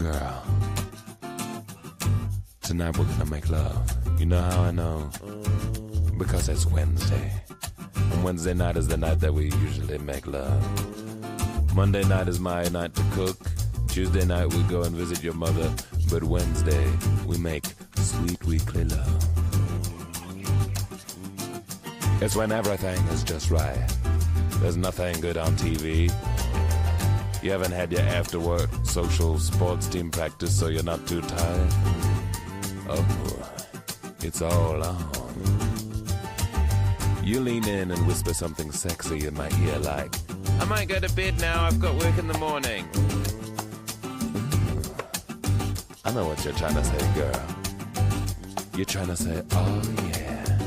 Girl, tonight we're gonna make love. You know how I know? Because it's Wednesday. And Wednesday night is the night that we usually make love. Monday night is my night to cook. Tuesday night we go and visit your mother. But Wednesday we make sweet weekly love. It's when everything is just right. There's nothing good on TV. You haven't had your after-work social sports team practice, so you're not too tired. Oh, it's all on. You lean in and whisper something sexy in my ear like, I might go to bed now, I've got work in the morning. I know what you're trying to say, girl. You're trying to say, oh yeah,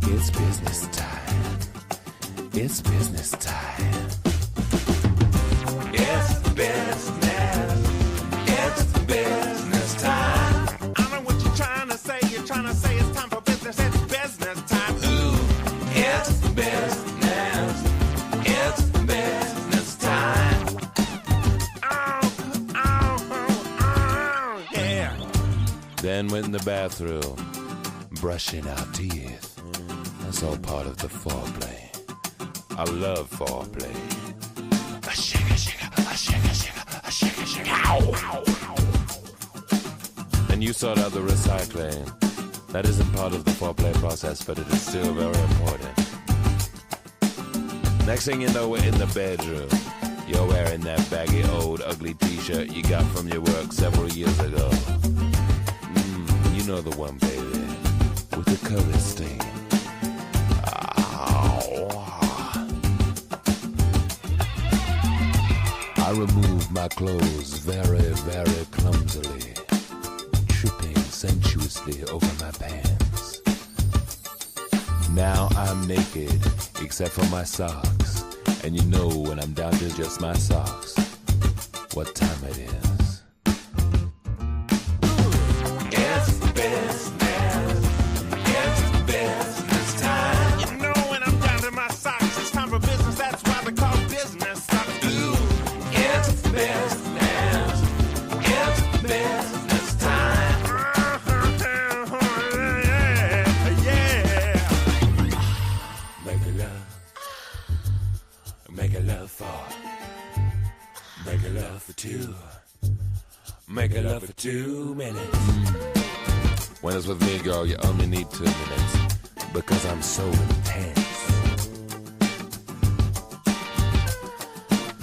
it's business time. It's business time. It's business. It's business time. I know what you're trying to say. You're trying to say it's time for business. It's business time. Ooh, it's business. It's business time. Oh, yeah. Then went in the bathroom, brushing our teeth. That's all part of the foreplay. I love foreplay. A shake, a shake, a shake, a shake, a shake, a shake. Ow. And you sort out the recycling. That isn't part of the foreplay process, but it is still very important. Next thing you know, we're in the bedroom. You're wearing that baggy old ugly t-shirt you got from your work several years ago. You know the one, baby, with the color stain. I remove my clothes very, very clumsily, tripping sensuously over my pants. Now I'm naked, except for my socks. And you know when I'm down to just my socks, what time it is. It's business. It's business time. You know when I'm down to my socks, it's time for business. That's why they call business socks. It's business. It's business time. Yeah. Make a love. Make a love for. Make a love for two. Make a love for 2 minutes. When it's with me, girl, you only need 2 minutes. Because I'm so intense.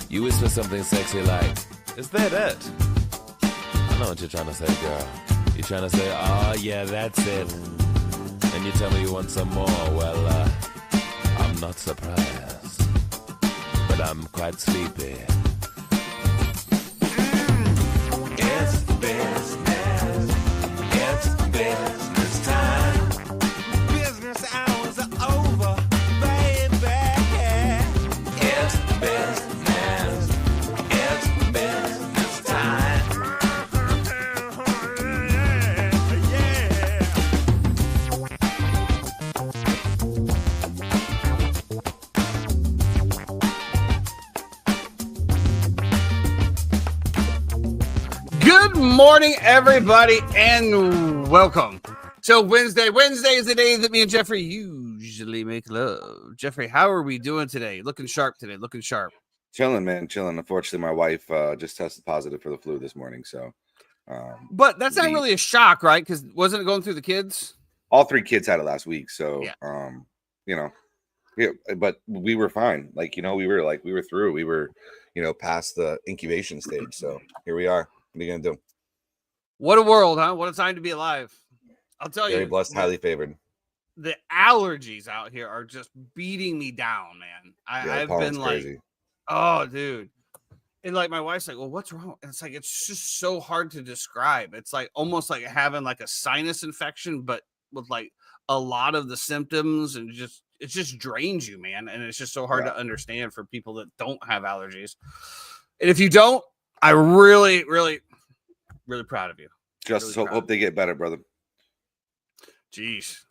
You whisper something sexy like, is that it? I know what you're trying to say, girl. You're trying to say, oh yeah, that's it. And you tell me you want some more. Well, I'm not surprised. But I'm quite sleepy. It's business. It's business time. Business hours are over, baby. It's business. It's business time. Good morning, everybody, and welcome to Wednesday. Wednesday is the day that me and Jeffrey usually make love. Jeffrey, how are we doing today? Looking sharp today. Looking sharp. Chilling, man, chilling. Unfortunately, my wife just tested positive for the flu this morning, so. But that's not really a shock, right? Because wasn't it going through the kids? All 3 kids had it last week, so yeah. Yeah, but we were fine. Like, we were through. We were, past the incubation stage. So here we are. What are you gonna do? What a world, huh? What a time to be alive. I'll tell you. Very blessed, highly favored. The allergies out here are just beating me down, man. I've been like, crazy. Oh, dude. And like my wife's like, well, what's wrong? And it's like, it's just so hard to describe. It's like almost like having like a sinus infection, but with like a lot of the symptoms, and it just drains you, man. And it's just so hard to understand for people that don't have allergies. And if you don't, I really, really, really proud of you. Just really hope they get better, brother. Jeez.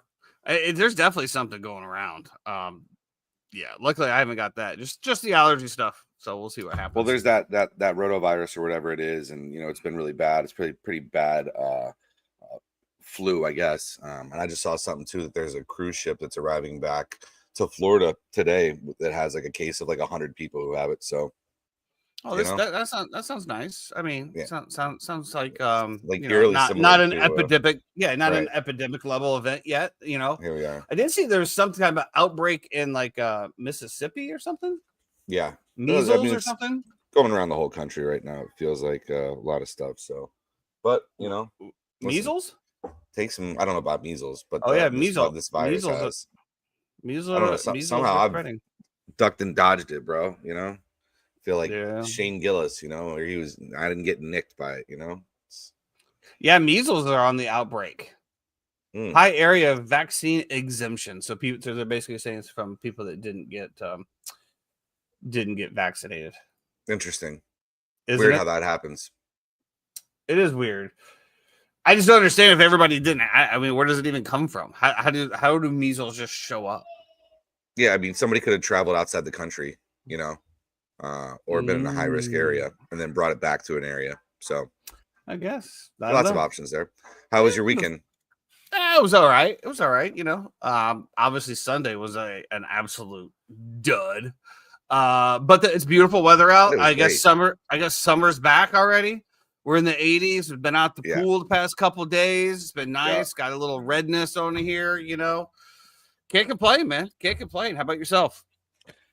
There's definitely something going around. Yeah, luckily I haven't got that. Just the allergy stuff. So we'll see what happens. Well, there's that rotavirus or whatever it is, and it's been really bad. It's pretty bad flu, I guess. And I just saw something too that there's a cruise ship that's arriving back to Florida today that has like a case of like 100 people who have it. So. Oh, that sounds nice. I mean, sounds like not an epidemic. An epidemic level event yet. Here we are. I did see there's some kind of outbreak in like Mississippi or something. Yeah, measles or something going around the whole country right now. It feels like a lot of stuff. So, but measles. Take some. I don't know about measles, but measles. This virus has. Measles. I don't know. Somehow I've ducked and dodged it, bro. Feel like Shane Gillis, where I didn't get nicked by it, Yeah, measles are on the outbreak. High area vaccine exemption. So they're basically saying it's from people that didn't get vaccinated. Interesting. Isn't weird it? How that happens. It is weird. I just don't understand if everybody didn't. I mean, where does it even come from? How do measles just show up? Yeah, I mean, somebody could have traveled outside the country, or been in a high risk area and then brought it back to an area. So I guess lots of options there. How was your weekend? It was all right. Obviously Sunday was an absolute dud. But it's beautiful weather out. I guess summer's back already. We're in the 80s. We've been out the pool the past couple of days. It's been nice. Got a little redness on here, Can't complain, man. Can't complain. How about yourself?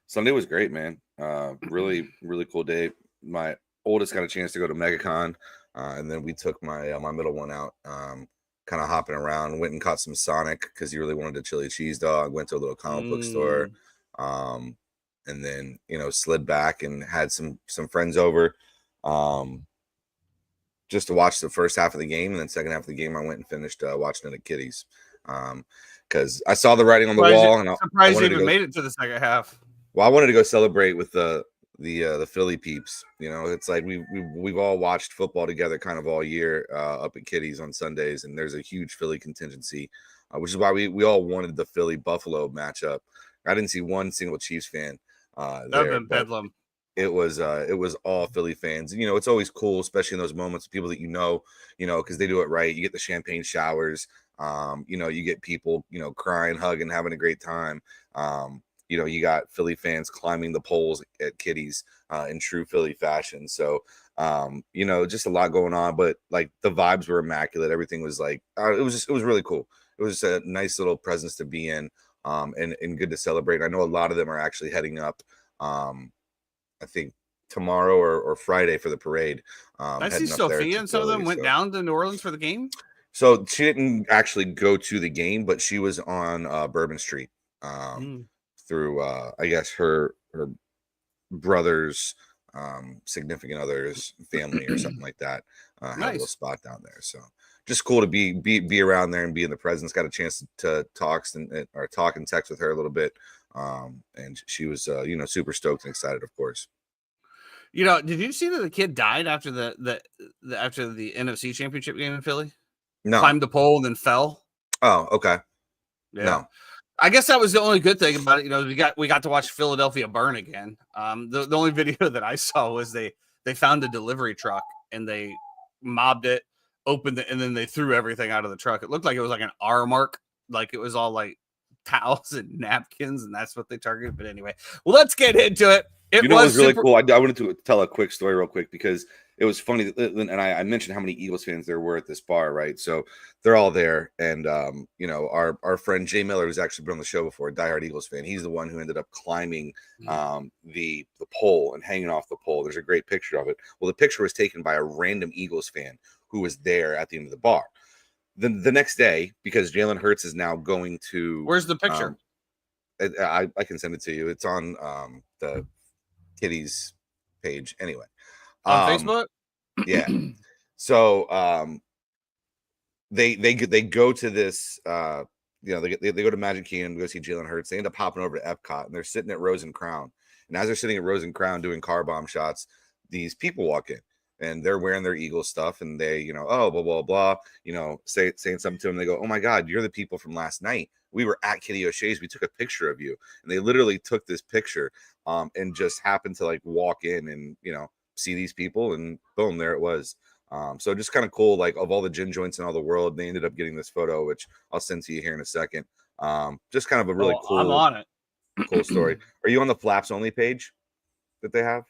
Sunday was great, man. Really, really cool day. My oldest got a chance to go to MegaCon, and then we took my middle one out, kind of hopping around. Went and caught some Sonic because he really wanted a chili cheese dog. Went to a little comic book store, and then slid back and had some friends over, just to watch the first half of the game, and then second half of the game I went and finished watching it at Kitty's, because I saw the writing on the wall, and surprised you even made it to the second half. Well, I wanted to go celebrate with the Philly peeps. It's like we've all watched football together kind of all year up at Kitty's on Sundays, and there's a huge Philly contingency, which is why we all wanted the Philly Buffalo matchup. I didn't see one single Chiefs fan there. Bedlam. It was all Philly fans. It's always cool, especially in those moments with people that because they do it right. You get the champagne showers. You get people crying, hugging, having a great time. You got Philly fans climbing the poles at Kitty's in true Philly fashion. So, just a lot going on, but like the vibes were immaculate. Everything was like, it was really cool. It was just a nice little presence to be in, and good to celebrate. I know a lot of them are actually heading up, I think tomorrow or Friday for the parade. I see Sophia and some of them went down to New Orleans for the game. So she didn't actually go to the game, but she was on Bourbon Street. Through I guess her brother's significant other's family or something like that. Had a little spot down there. So just cool to be around there and be in the presence. Got a chance to talk and text with her a little bit. And she was super stoked and excited, of course. Did you see that the kid died after the NFC Championship game in Philly? No. Climbed the pole and then fell. Oh, okay. Yeah. No. I guess that was the only good thing about it. We got to watch Philadelphia burn again. The only video that I saw was they found a delivery truck and they mobbed it, opened it, and then they threw everything out of the truck. It looked like it was like an R mark, like it was all like towels and napkins, and that's what they targeted. But anyway, well, let's get into it. It was really cool. I wanted to tell a quick story real quick because it was funny. And I mentioned how many Eagles fans there were at this bar, right? So they're all there. And, our friend Jay Miller, who's actually been on the show before, a diehard Eagles fan, he's the one who ended up climbing the pole and hanging off the pole. There's a great picture of it. Well, the picture was taken by a random Eagles fan who was there at the end of the bar. The next day, because Jalen Hurts is now going to... Where's the picture? I can send it to you. It's on the Kitty's page anyway. On Facebook? Yeah. So they go to this they go to Magic Kingdom to go see Jalen Hurts. They end up hopping over to Epcot and they're sitting at Rose and Crown. And as they're sitting at Rose and Crown doing car bomb shots, these people walk in and they're wearing their Eagles stuff and they, oh, blah, blah, blah, saying something to them. They go, "Oh my God, you're the people from last night we were at Kitty O'Shea's. We took a picture of you, and they literally took this picture, and just happened to like walk in and see these people, and boom, there it was. So just kind of cool. Like of all the gin joints in all the world, they ended up getting this photo, which I'll send to you here in a second. Just kind of a really cool. I'm on it. Cool story. Are you on the Flaps Only page that they have?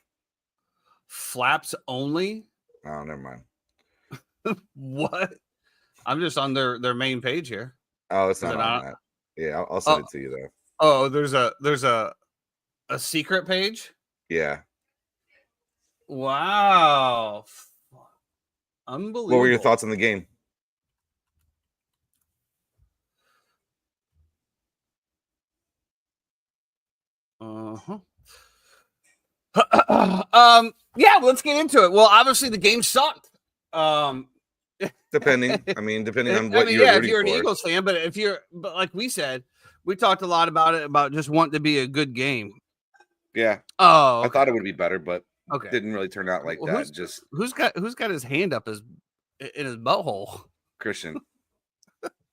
Flaps Only? Oh, never mind. What? I'm just on their main page here. Oh, it's not on that. Yeah, I'll send it to you though. Oh, there's a secret page? Yeah. Wow. Unbelievable. What were your thoughts on the game? Yeah, let's get into it. Well, obviously the game sucked. Depending on what you're if you're an Eagles fan, but like we said, we talked a lot about it, about just wanting to be a good game. Yeah. Oh, okay. I thought it would be better, but okay, didn't really turn out like that. Who's got his hand up in his butthole? Christian.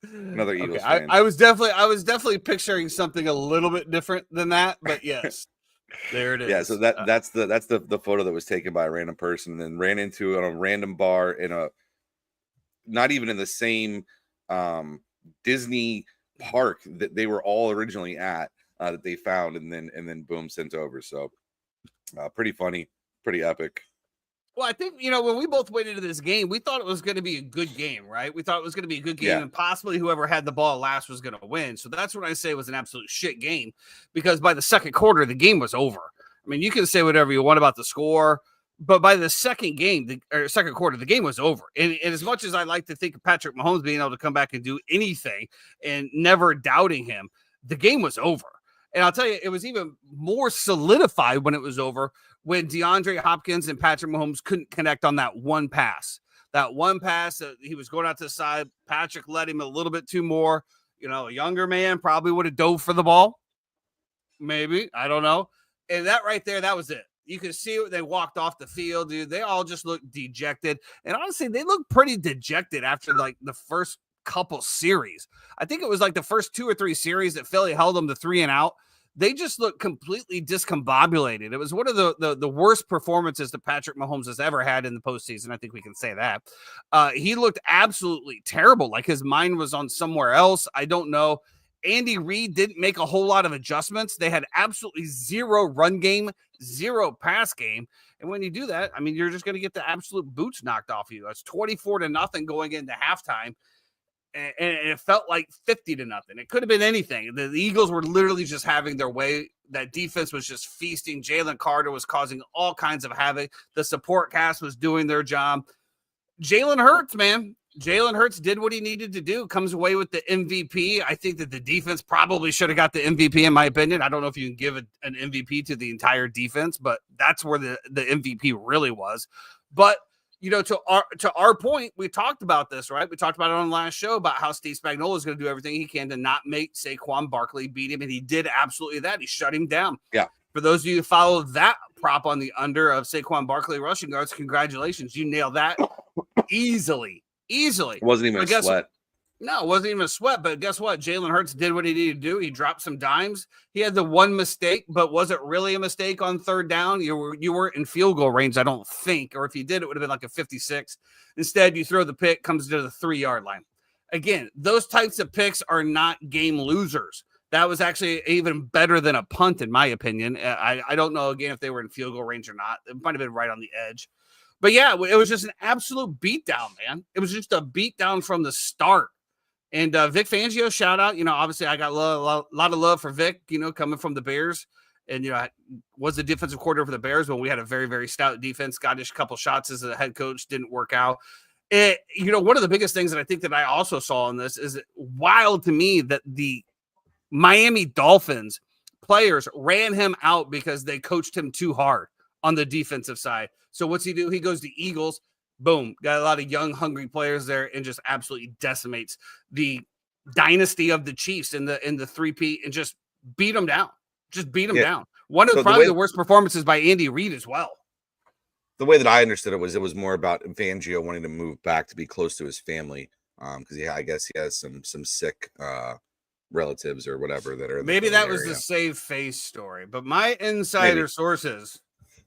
Another Eagles fan. I was definitely picturing something a little bit different than that, but yes. There it is. Yeah, so that's the photo that was taken by a random person and then ran into a random bar in a not even in the same Disney park that they were all originally at, that they found and then boom, sent over. So pretty funny, pretty epic. Well, I think, when we both went into this game, we thought it was going to be a good game, right? We thought it was going to be a good game, and possibly whoever had the ball last was going to win. So that's what I say was an absolute shit game, because by the second quarter, the game was over. I mean, you can say whatever you want about the score, but by the second quarter, the game was over. And as much as I like to think of Patrick Mahomes being able to come back and do anything and never doubting him, the game was over. And I'll tell you, it was even more solidified when it was over, when DeAndre Hopkins and Patrick Mahomes couldn't connect on that one pass. That one pass, he was going out to the side. Patrick led him a little bit too more. A younger man probably would have dove for the ball. Maybe. I don't know. And that right there, that was it. You could see it. They walked off the field, dude. They all just looked dejected. And honestly, they looked pretty dejected after like the first couple series. I think it was like the first 2 or 3 series that Philly held them to 3 and out. They just looked completely discombobulated. It was one of the worst performances that Patrick Mahomes has ever had in the postseason. I think we can say that. He looked absolutely terrible. Like his mind was on somewhere else. I don't know. Andy Reid didn't make a whole lot of adjustments. They had absolutely zero run game, zero pass game. And when you do that, I mean, you're just going to get the absolute boots knocked off you. It's 24-0 going into halftime. And it felt like 50-0. It could have been anything. The Eagles were literally just having their way. That defense was just feasting. Jalen Carter was causing all kinds of havoc. The support cast was doing their job. Jalen Hurts, man. Jalen Hurts did what he needed to do, comes away with the MVP. I think that the defense probably should have got the MVP, in my opinion. I don't know if you can give an MVP to the entire defense, but that's where the MVP really was. But to our point, we talked about this, right? We talked about it on the last show about how Steve Spagnuolo is going to do everything he can to not make Saquon Barkley beat him, and he did absolutely that. He shut him down. Yeah. For those of you who follow that prop on the under of Saquon Barkley rushing yards, congratulations. You nailed that easily. It wasn't even a sweat. No, it wasn't even a sweat, but guess what? Jalen Hurts did what he needed to do. He dropped some dimes. He had the one mistake, but was it really a mistake on third down? You weren't in field goal range, I don't think. Or if you did, it would have been like a 56. Instead, you throw the pick, comes to the 3-yard line. Again, those types of picks are not game losers. That was actually even better than a punt, in my opinion. I don't know, again, if they were in field goal range or not. It might have been right on the edge. But yeah, it was just an absolute beatdown, man. It was just a beatdown from the start. And Vic Fangio, shout out. Obviously I got a lot of love for Vic, coming from the Bears. And, I was the defensive coordinator for the Bears when we had a very, very stout defense. Got a couple shots as a head coach, didn't work out. One of the biggest things that I think that I also saw in this is wild to me that the Miami Dolphins players ran him out because they coached him too hard on the defensive side. So what's he do? He goes to Eagles. Boom. Got a lot of young, hungry players there and just absolutely decimates the dynasty of the Chiefs in the three-peat and just beat them down. Down. One of the worst performances by Andy Reid as well. The way that I understood it was more about Fangio wanting to move back to be close to his family. Because I guess he has some sick relatives or whatever that are maybe that was the save face story, but my insider sources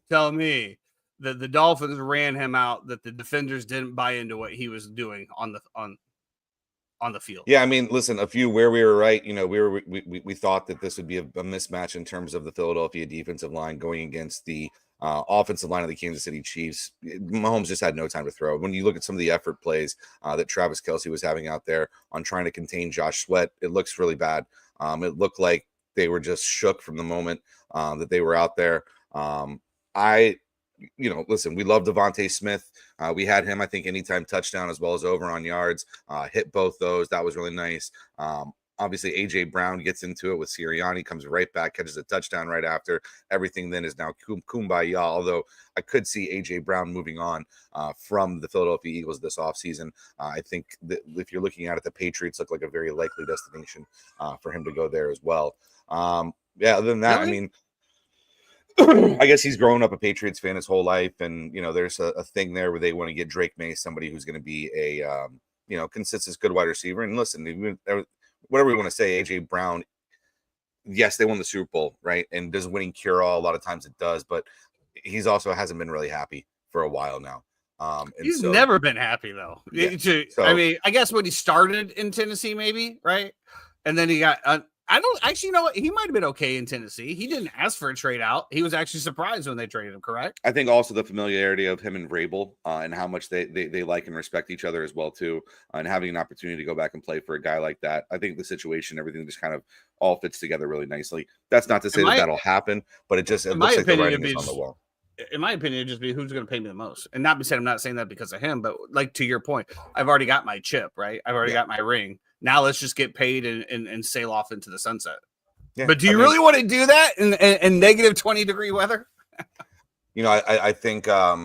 tell me that the Dolphins ran him out, that the defenders didn't buy into what he was doing on the field. Yeah, I mean, listen, where we were right, we thought that this would be a mismatch in terms of the Philadelphia defensive line going against the offensive line of the Kansas City Chiefs. Mahomes just had no time to throw. When you look at some of the effort plays that Travis Kelce was having out there on trying to contain Josh Sweat, it looks really bad. It looked like they were just shook from the moment that they were out there. Listen, we love Devontae Smith. We had him, I think, anytime touchdown as well as over on yards. Hit both those. That was really nice. Obviously, A.J. Brown gets into it with Sirianni, comes right back, catches a touchdown right after. Everything then is now kumbaya, although I could see A.J. Brown moving on from the Philadelphia Eagles this offseason. I think that if you're looking at it, the Patriots look like a very likely destination for him to go there as well. Other than that, really? I mean, I guess he's grown up a Patriots fan his whole life, and there's a thing there where they want to get Drake May, somebody who's going to be a consistent good wide receiver. And listen, whatever we want to say, AJ Brown, yes, they won the Super Bowl, right? And does winning cure all? A lot of times it does, but he's also hasn't been really happy for a while now. He's never been happy though. Yeah. I mean, I guess when he started in Tennessee, maybe, right? And then he got. I don't actually know what he might have been okay in Tennessee. He didn't ask for a trade out. He was actually surprised when they traded him, correct? I think also the familiarity of him and Vrabel and how much they like and respect each other as well, too. And having an opportunity to go back and play for a guy like that. I think the situation, everything just kind of all fits together really nicely. That's not to say that'll happen, but it looks like the writing is on the wall. In my opinion, it'd just be who's going to pay me the most. And not be said, I'm not saying that because of him, but like to your point, I've already got my chip, right? I've already got my ring. Now let's just get paid and sail off into the sunset. Yeah, but do you really want to do that in negative 20-degree weather? I think I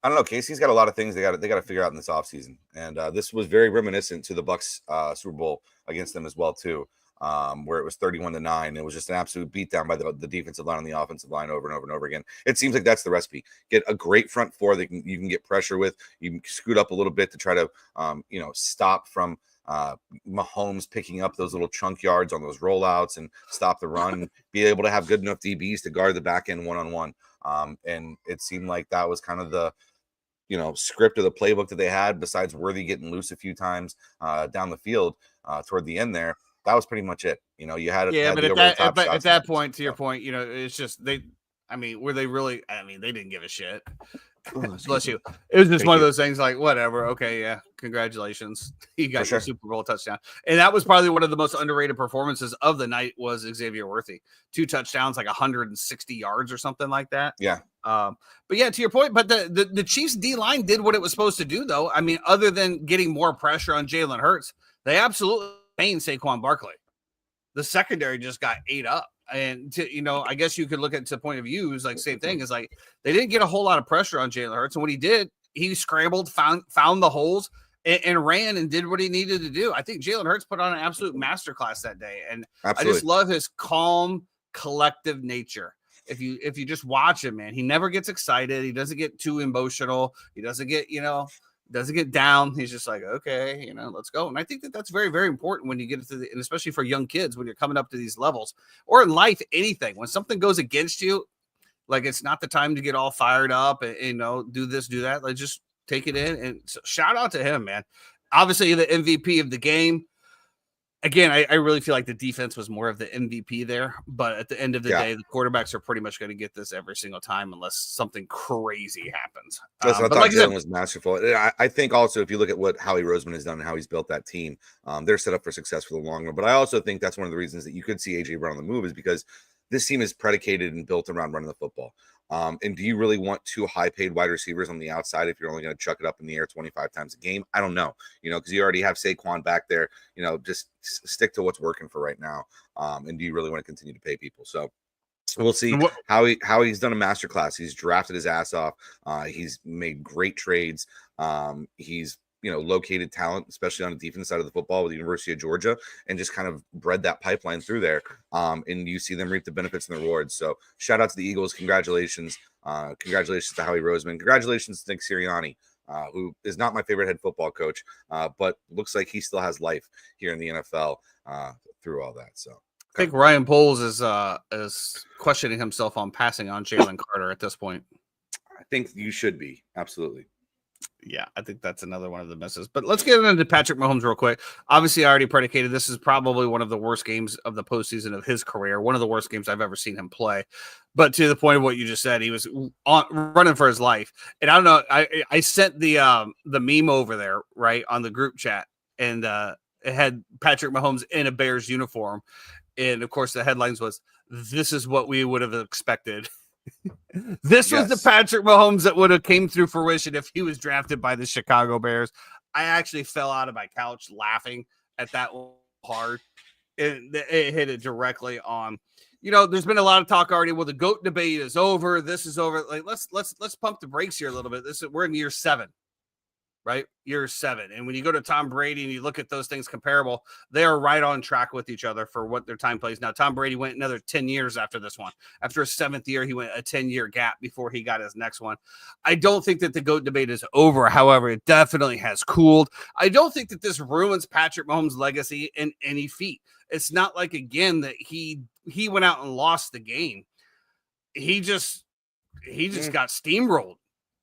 don't know. Casey's got a lot of things they got to figure out in this offseason. And this was very reminiscent to the Bucs Super Bowl against them as well, too, where it was 31-9. It was just an absolute beatdown by the defensive line and the offensive line over and over and over again. It seems like that's the recipe. Get a great front four that you can get pressure with. You can scoot up a little bit to try to stop from Mahomes picking up those little chunk yards on those rollouts and stop the run and be able to have good enough DBs to guard the back end one-on-one. And it seemed like that was kind of the script of the playbook that they had, besides Worthy getting loose a few times down the field toward the end there. That was pretty much it. You had but at that point, to your point, it's just were they really? I mean, they didn't give a shit. Bless you. It was just one of those things like, whatever. Okay, yeah. Congratulations. You got your Super Bowl touchdown. And that was probably one of the most underrated performances of the night was Xavier Worthy. 2 touchdowns, like 160 yards or something like that. Yeah. But yeah, to your point, but the Chiefs D-line did what it was supposed to do, though. I mean, other than getting more pressure on Jalen Hurts, they absolutely pained Saquon Barkley. The secondary just got ate up. And I guess you could look at the point of view is like same thing is like they didn't get a whole lot of pressure on Jalen Hurts, and what he did, he scrambled, found the holes, and ran and did what he needed to do. I think Jalen Hurts put on an absolute masterclass that day, and absolutely. I just love his calm, collective nature. If you just watch him, man, he never gets excited. He doesn't get too emotional. He doesn't get doesn't get down. He's just like, okay, let's go. And I think that's very, very important when you get into and especially for young kids, when you're coming up to these levels or in life, anything, when something goes against you, like it's not the time to get all fired up and do this, do that. Like just take it in. And so shout out to him, man. Obviously the MVP of the game. Again, I really feel like the defense was more of the MVP there, but at the end of the day, the quarterbacks are pretty much going to get this every single time unless something crazy happens. Listen, I thought Jalen was masterful. I think also if you look at what Howie Roseman has done and how he's built that team, they're set up for success for the long run. But I also think that's one of the reasons that you could see AJ Brown on the move is because this team is predicated and built around running the football. And do you really want 2 high-paid wide receivers on the outside if you're only going to chuck it up in the air 25 times a game? I don't know, because you already have Saquon back there. Just stick to what's working for right now. And do you really want to continue to pay people? So we'll see how he's done a masterclass. He's drafted his ass off. He's made great trades. He's located talent, especially on the defense side of the football with the University of Georgia, and just kind of bred that pipeline through there. And you see them reap the benefits and the rewards. So shout out to the Eagles. Congratulations. Congratulations to Howie Roseman. Congratulations to Nick Sirianni, who is not my favorite head football coach, but looks like he still has life here in the NFL through all that. So I think Ryan Poles is questioning himself on passing on Jalen Carter at this point. I think you should be. Absolutely. Yeah, I think that's another one of the misses. But let's get into Patrick Mahomes real quick. Obviously, I already predicated this is probably one of the worst games of the postseason of his career. One of the worst games I've ever seen him play. But to the point of what you just said, he was running for his life. And I don't know, I sent the meme over there, right, on the group chat. And it had Patrick Mahomes in a Bears uniform. And, of course, the headlines was, "This is what we would have expected." This was the Patrick Mahomes that would have came through fruition if he was drafted by the Chicago Bears. I actually fell out of my couch laughing at that hard. It hit it directly on. You know, there's been a lot of talk already. Well, the GOAT debate is over. This is over. Like, let's pump the brakes here a little bit. We're in year 7. Right? Year 7. And when you go to Tom Brady and you look at those things comparable, they are right on track with each other for what their time plays. Now, Tom Brady went another 10 years after this one. After his 7th year, he went a 10-year gap before he got his next one. I don't think that the GOAT debate is over. However, it definitely has cooled. I don't think that this ruins Patrick Mahomes' legacy in any feat. It's not like, again, that he went out and lost the game. He just got steamrolled.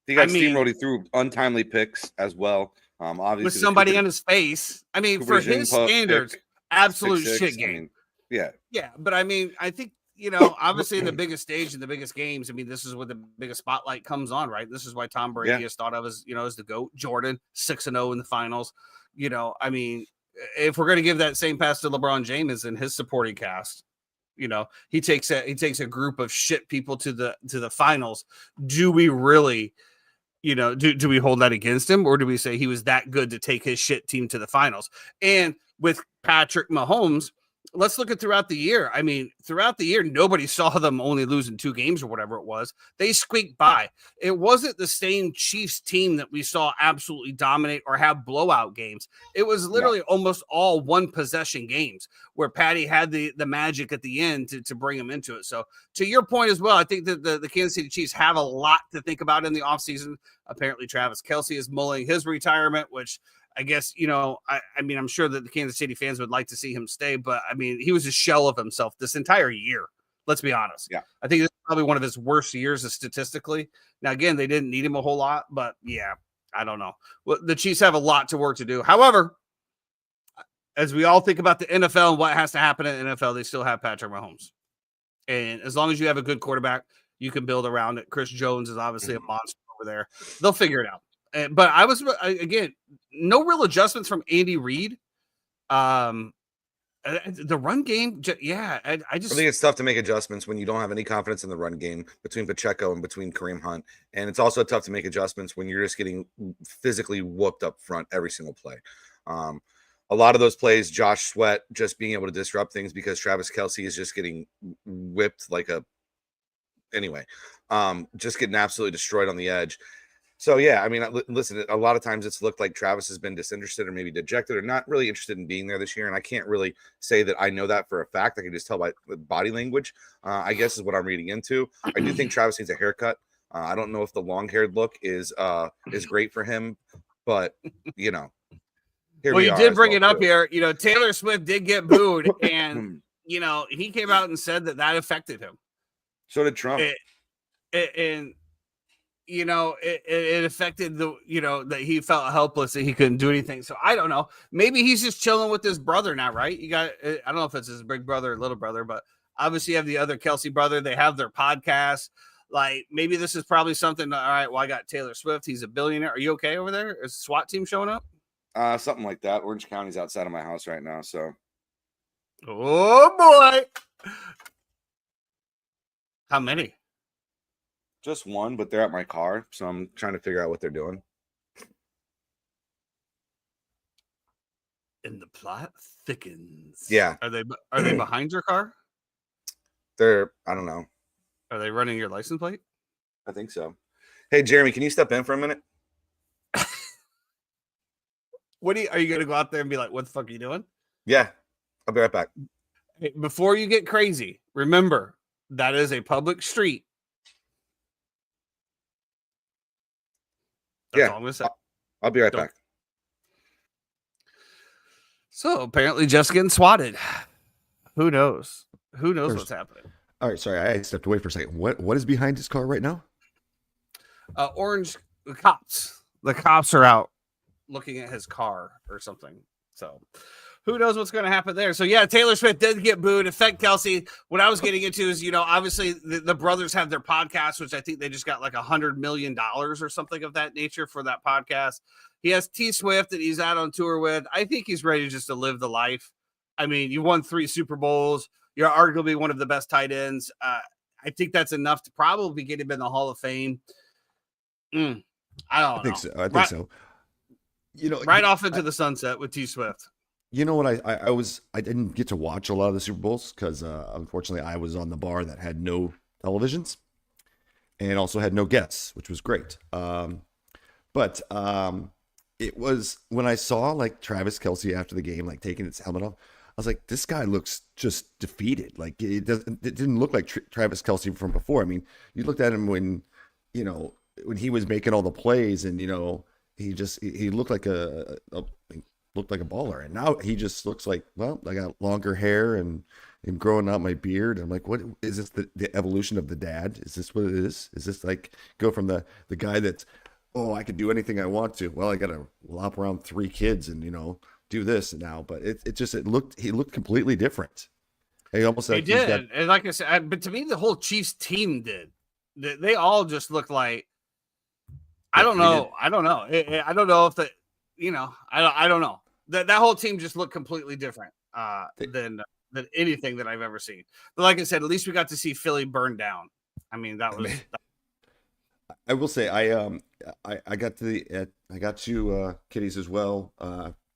He got steamrolled through untimely picks as well. Obviously, with somebody in his face. I mean, for his standards, absolute shit game. I mean, yeah. Yeah. But I mean, I think, you know, obviously in the biggest stage and the biggest games, I mean, this is where the biggest spotlight comes on, right? This is why Tom Brady is thought of as, you know, as the GOAT. Jordan, 6-0 in the finals. You know, I mean, if we're going to give that same pass to LeBron James and his supporting cast, you know, he takes a group of shit people to the finals. Do we really, you know, do we hold that against him, or do we say he was that good to take his shit team to the finals? And with Patrick Mahomes, let's look at throughout the year. I mean, throughout the year, nobody saw them only losing 2 games or whatever it was. They squeaked by. It wasn't the same Chiefs team that we saw absolutely dominate or have blowout games. It was literally almost all one possession games where Patty had the magic at the end to bring him into it. So to your point as well, I think that the Kansas City Chiefs have a lot to think about in the offseason. Apparently Travis Kelce is mulling his retirement, which I guess, you know, I mean, I'm sure that the Kansas City fans would like to see him stay, but I mean, he was a shell of himself this entire year. Let's be honest. Yeah. I think this is probably one of his worst years statistically. Now, again, they didn't need him a whole lot, but yeah, I don't know. Well, the Chiefs have a lot to work to do. However, as we all think about the NFL and what has to happen in the NFL, they still have Patrick Mahomes. And as long as you have a good quarterback, you can build around it. Chris Jones is obviously a monster over there. They'll figure it out. But again, no real adjustments from Andy Reid. The run game, I think it's tough to make adjustments when you don't have any confidence in the run game between Pacheco and between Kareem Hunt. And it's also tough to make adjustments when you're just getting physically whooped up front every single play. A lot of those plays, Josh Sweat just being able to disrupt things because Travis Kelce is just getting whipped just getting absolutely destroyed on the edge. So, yeah, I mean, listen, a lot of times it's looked like Travis has been disinterested or maybe dejected or not really interested in being there this year. And I can't really say that I know that for a fact. I can just tell by body language, I guess is what I'm reading into. I do think Travis needs a haircut. I don't know if the long-haired look is great for him, but, you know. Well, you did bring it up here. You know, Taylor Swift did get booed, and, you know, he came out and said that affected him. So did Trump. And you know, it affected that he felt helpless, that he couldn't do anything. So I don't know. Maybe he's just chilling with his brother now, right? I don't know if it's his big brother or little brother, but obviously you have the other Kelce brother. They have their podcast. Like, maybe this is probably something. All right, well, I got Taylor Swift. He's a billionaire. Are you okay over there? Is the SWAT team showing up? Something like that. Orange County's outside of my house right now. So. Oh, boy. How many? Just one, but they're at my car, so I'm trying to figure out what they're doing. And the plot thickens. Yeah. Are they behind your car? I don't know. Are they running your license plate? I think so. Hey, Jeremy, can you step in for a minute? Are you going to go out there and be like, what the fuck are you doing? Yeah, I'll be right back. Hey, before you get crazy, remember, that is a public street. That's all I'm gonna say. I'll be right back. So apparently Jeff's getting swatted. Who knows? Who knows what's happening? All right, sorry, I stepped away for a second. What is behind his car right now? Orange cops. The cops are out looking at his car or something. So who knows what's going to happen there? So yeah, Taylor Swift did get booed. Effect Kelsey. What I was getting into is, obviously the brothers have their podcast, which I think they just got like $100 million or something of that nature for that podcast. He has T Swift that he's out on tour with. I think he's ready just to live the life. I mean, you won 3 Super Bowls. You're arguably one of the best tight ends. I think that's enough to probably get him in the Hall of Fame. I think so. I think so. Right off into the sunset with T Swift. You know what? I didn't get to watch a lot of the Super Bowls because unfortunately I was on the bar that had no televisions and also had no guests, which was great. But it was when I saw like Travis Kelce after the game, like taking his helmet off, I was like, this guy looks just defeated. Like it didn't look like Travis Kelce from before. I mean, you looked at him when he was making all the plays and, he looked like a baller. And now he just looks like, well, I got longer hair and growing out my beard. I'm like, what is this? The evolution of the dad? Is this what it is? Is this like go from the guy that's, oh, I could do anything I want to. Well, I got to lop around 3 kids and, do this now. But he looked completely different. He almost like he did. And like I said, but to me, the whole Chiefs team did. They all just look like, I don't know. I don't know if I don't know. That whole team just looked completely different than anything that I've ever seen. But like I said, at least we got to see Philly burn down. I mean, that was. I will say I got to Kitties as well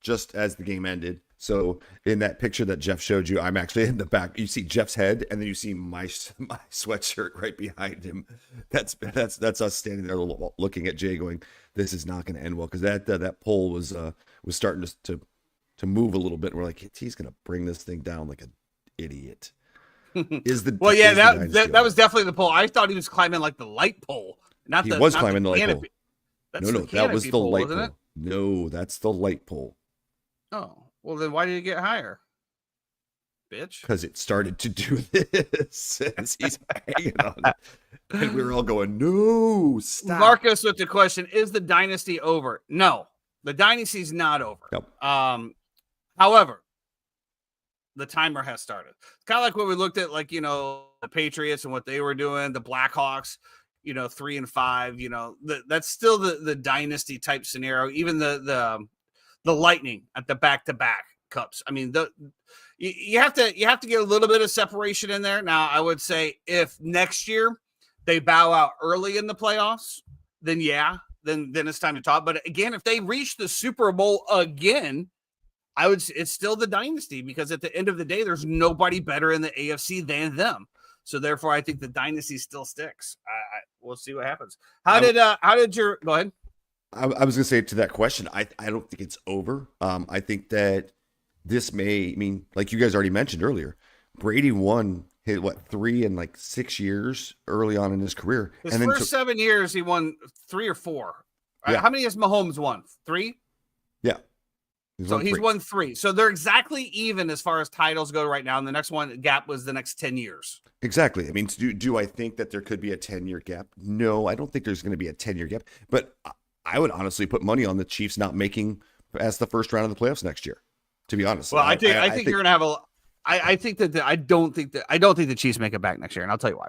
just as the game ended. So in that picture that Jeff showed you, I'm actually in the back. You see Jeff's head, and then you see my sweatshirt right behind him. That's us standing there looking at Jay, going, "This is not going to end well," because that pole was starting to move a little bit. And we're like, he's going to bring this thing down like an idiot. That was definitely the pole. I thought he was climbing like the light pole, climbing the light pole. That was the light pole. No, that's the light pole. Oh. Well, then why did it get higher? Bitch. Because it started to do this as he's hanging on it. And we were all going, no, stop. Marcus with the question, is the dynasty over? No, the dynasty's not over. Nope. However, the timer has started. It's kind of like when we looked at, like, the Patriots and what they were doing, the Blackhawks, 3-5, that's still the dynasty type scenario. Even the Lightning at the back-to-back cups. I mean, you have to get a little bit of separation in there. Now, I would say if next year they bow out early in the playoffs, then it's time to talk. But again, if they reach the Super Bowl again, it's still the dynasty, because at the end of the day, there's nobody better in the AFC than them. So therefore, I think the dynasty still sticks. We'll see what happens. Go ahead? I was going to say to that question, I don't think it's over. I think that this like you guys already mentioned earlier, Brady hit 3 in like 6 years early on in his career. His first 7 years, he won 3 or 4. Yeah. How many has Mahomes won? 3? Yeah. He's won 3. So they're exactly even as far as titles go right now. And the next gap was the next 10 years. Exactly. I mean, do I think that there could be a 10-year gap? No, I don't think there's going to be a 10-year gap. But I would honestly put money on the Chiefs not making past the first round of the playoffs next year, to be honest. Well, I think you're going to have I think that I don't think the Chiefs make it back next year, and I'll tell you why.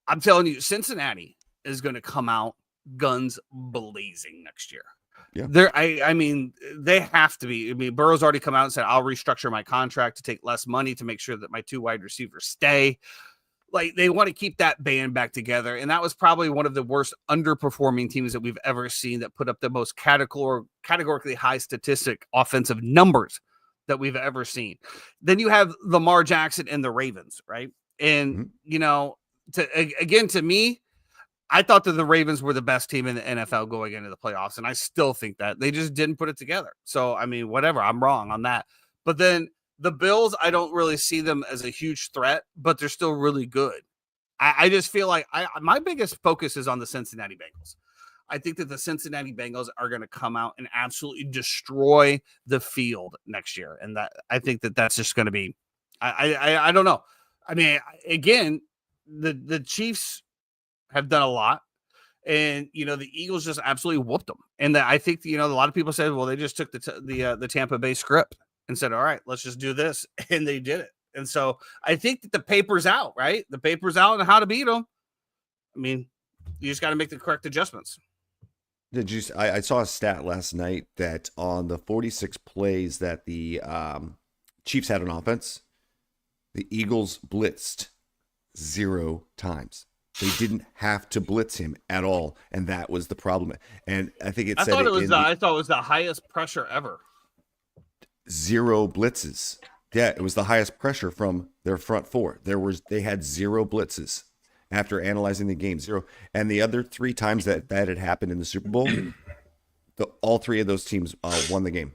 I'm telling you, Cincinnati is going to come out guns blazing next year. Yeah. I mean, they have to be. I mean, Burrow's already come out and said, I'll restructure my contract to take less money to make sure that my 2 wide receivers stay. Like, they want to keep that band back together. And that was probably one of the worst underperforming teams that we've ever seen, that put up the most categorically high statistic offensive numbers that we've ever seen. Then you have Lamar Jackson and the Ravens, right? And, to me, I thought that the Ravens were the best team in the NFL going into the playoffs. And I still think that they just didn't put it together. So, I mean, whatever, I'm wrong on that. But then the Bills, I don't really see them as a huge threat, but they're still really good. I just feel like my biggest focus is on the Cincinnati Bengals. I think that the Cincinnati Bengals are going to come out and absolutely destroy the field next year. And that I think that that's just going to be, I don't know. I mean, again, the Chiefs have done a lot, and the Eagles just absolutely whooped them. And I think a lot of people said, well, they just took the Tampa Bay script and said, all right, let's just do this, and they did it. And so I think that the paper's out, right? The paper's out on how to beat them. I mean, you just got to make the correct adjustments. I saw a stat last night that on the 46 plays that the Chiefs had on offense, the Eagles blitzed 0 times. They didn't have to blitz him at all, and that was the problem. And I think I thought it was the highest pressure ever. 0 blitzes. Yeah, it was the highest pressure from their front four. They had 0 blitzes after analyzing the game. 0. And the other 3 times that had happened in the Super Bowl, all 3 of those teams won the game.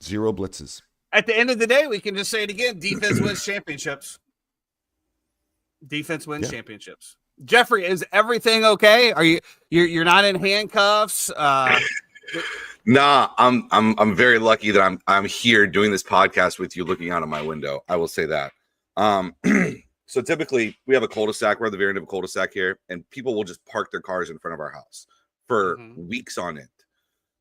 0 blitzes. At the end of the day, we can just say it again: defense wins championships. Defense wins championships. Jeffrey, is everything okay? Are you're not in handcuffs? Nah, I'm very lucky that I'm here doing this podcast with you, looking out of my window. I will say that. So typically we have a cul-de-sac. We're at the very end of a cul-de-sac here, and people will just park their cars in front of our house for weeks on end.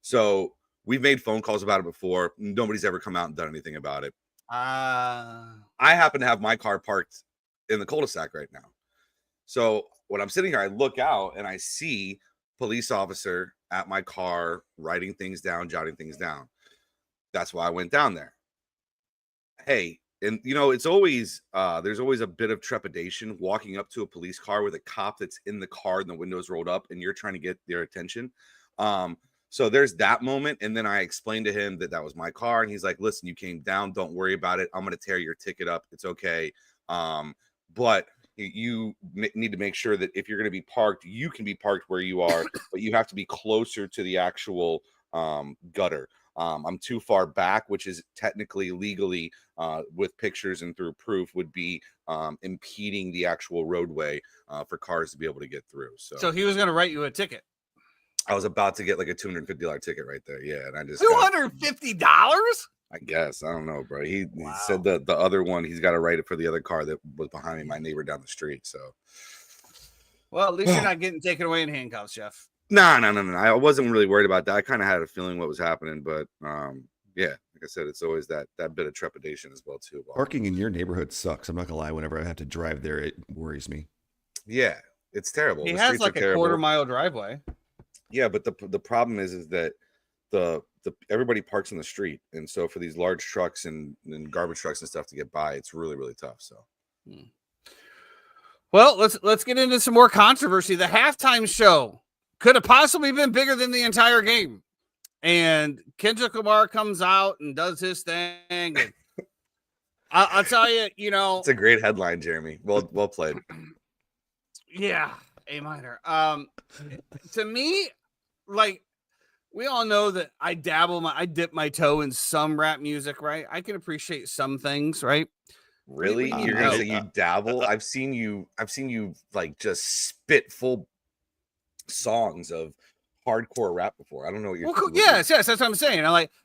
So we've made phone calls about it before. Nobody's ever come out and done anything about it. I happen to have my car parked in the cul-de-sac right now. So when I'm sitting here, I look out and I see police officer at my car writing things down, jotting things down. That's why I went down there. Hey, and it's always there's always a bit of trepidation walking up to a police car with a cop that's in the car and the windows rolled up and you're trying to get their attention. So there's that moment. And then I explained to him that was my car. And he's like, listen, you came down. Don't worry about it. I'm going to tear your ticket up. It's okay. But you need to make sure that if you're going to be parked, you can be parked where you are, but you have to be closer to the actual gutter. I'm too far back, which is technically legally with pictures and through proof would be impeding the actual roadway for cars to be able to get through. So he was going to write you a ticket. I was about to get like a $250 ticket right there. Yeah. And I just $250? I guess. I don't know, bro. He said the other one, he's got to write it for the other car that was behind me, my neighbor down the street. So, well, at least you're not getting taken away in handcuffs, Jeff. No. I wasn't really worried about that. I kind of had a feeling what was happening, but yeah, like I said, it's always that bit of trepidation as well too. Parking in your neighborhood sucks. I'm not gonna lie. Whenever I have to drive there, it worries me. Yeah, it's terrible. He has like a quarter-mile driveway. Yeah, but the problem is that the everybody parks in the street, and so for these large trucks and garbage trucks and stuff to get by, it's really, really tough. So, well, let's get into some more controversy. The halftime show could have possibly been bigger than the entire game, and Kendrick Lamar comes out and does his thing. And I'll tell you, it's a great headline, Jeremy. Well played. Yeah, A minor. To me, like, we all know that I dip my toe in some rap music, right? I can appreciate some things, right? Really? You're gonna say you dabble? I've seen you like just spit full songs of hardcore rap before. I don't know what you're yes, that's what I'm saying.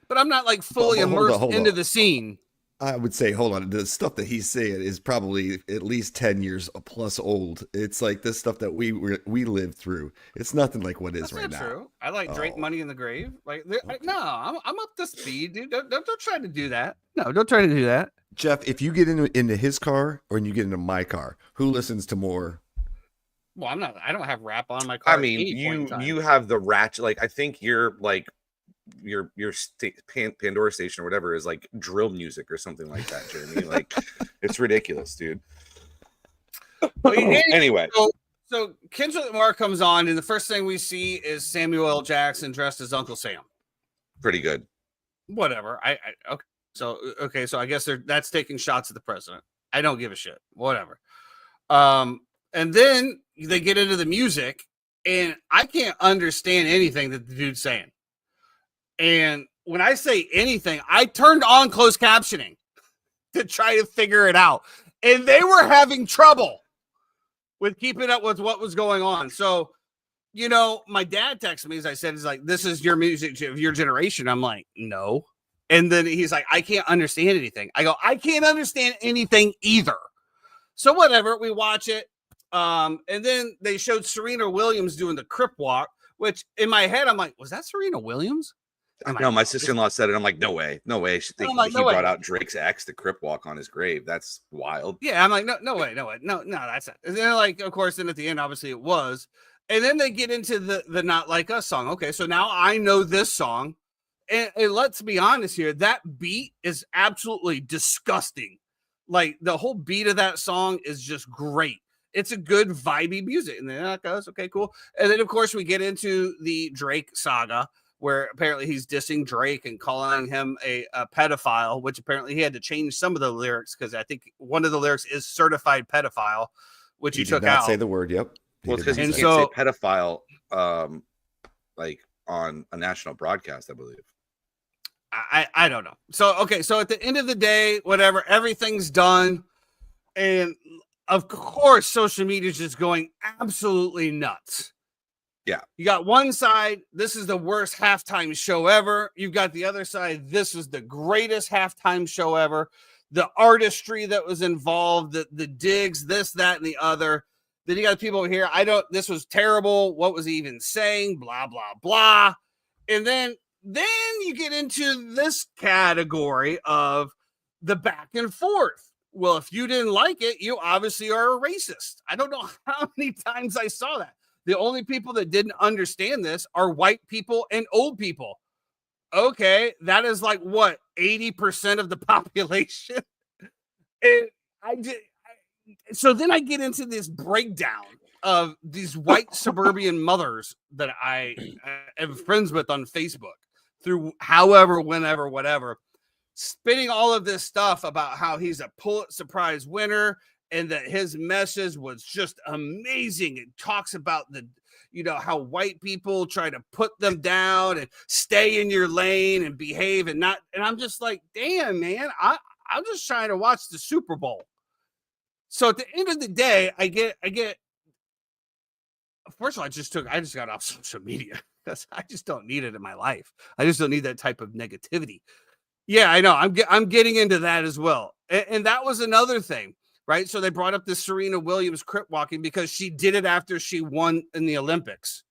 But I'm not like fully immersed into the scene. I would say, hold on, the stuff that he's saying is probably at least 10 years plus old. It's like this stuff that we lived through. It's nothing like what is right now. True. I like Drake Money in the Grave. No, I'm up to speed, dude. Don't try to do that. No, don't try to do that. Jeff, if you get into his car or you get into my car, who listens to more? Well, I don't have rap on my car. I mean, you have the ratchet. Like, I think you're like your Pandora station or whatever is like drill music or something like that, Jeremy. Like, it's ridiculous, dude. Anyway, so Kendrick Lamar comes on, and the first thing we see is Samuel L. Jackson dressed as Uncle Sam. Pretty good. Whatever. Okay. So I guess that's taking shots at the president. I don't give a shit. Whatever. And then they get into the music, and I can't understand anything that the dude's saying. And when I say anything, I turned on closed captioning to try to figure it out. And they were having trouble with keeping up with what was going on. So, my dad texted me, as I said, he's like, this is your music of your generation. I'm like, no. And then he's like, I can't understand anything. I go, I can't understand anything either. So whatever, we watch it. And then they showed Serena Williams doing the Crip Walk, which in my head, I'm like, was that Serena Williams? No, my sister-in-law said it. I'm like, no way. She thinks he brought out Drake's ex, the Crip Walk on his grave. That's wild. Yeah, I'm like, no way. No, that's not. And then, like, of course, then at the end, obviously it was. And then they get into the Not Like Us song. Okay, so now I know this song. And let's be honest here, that beat is absolutely disgusting. Like, the whole beat of that song is just great. It's a good vibey music. And then that goes, okay, cool. And then, of course, we get into the Drake saga, where apparently he's dissing Drake and calling him a pedophile, which apparently he had to change some of the lyrics because I think one of the lyrics is certified pedophile, which he took out. Say the word, yep. Well, it's because he can't say pedophile like on a national broadcast, I believe. I don't know. So, okay, so at the end of the day, whatever, everything's done. And, of course, social media is just going absolutely nuts. Yeah. You got one side, this is the worst halftime show ever. You've got the other side, this is the greatest halftime show ever. The artistry that was involved, the digs, this, that, and the other. Then you got people over here, this was terrible. What was he even saying? Blah, blah, blah. And then you get into this category of the back and forth. Well, if you didn't like it, you obviously are a racist. I don't know how many times I saw that. The only people that didn't understand this are white people and old people. Okay, that is like what, 80% of the population. And so then I get into this breakdown of these white suburban mothers that I am friends with on Facebook through however, whenever, whatever, spitting all of this stuff about how he's a Pulitzer Prize winner and that his message was just amazing. It talks about how white people try to put them down and stay in your lane and behave and not. And I'm just like, damn, man, I'm just trying to watch the Super Bowl. So at the end of the day, I get. First of all, I just got off social media because I just don't need it in my life. I just don't need that type of negativity. Yeah, I know. I'm getting into that as well, and that was another thing. Right. So they brought up the Serena Williams Crip Walking because she did it after she won in the Olympics.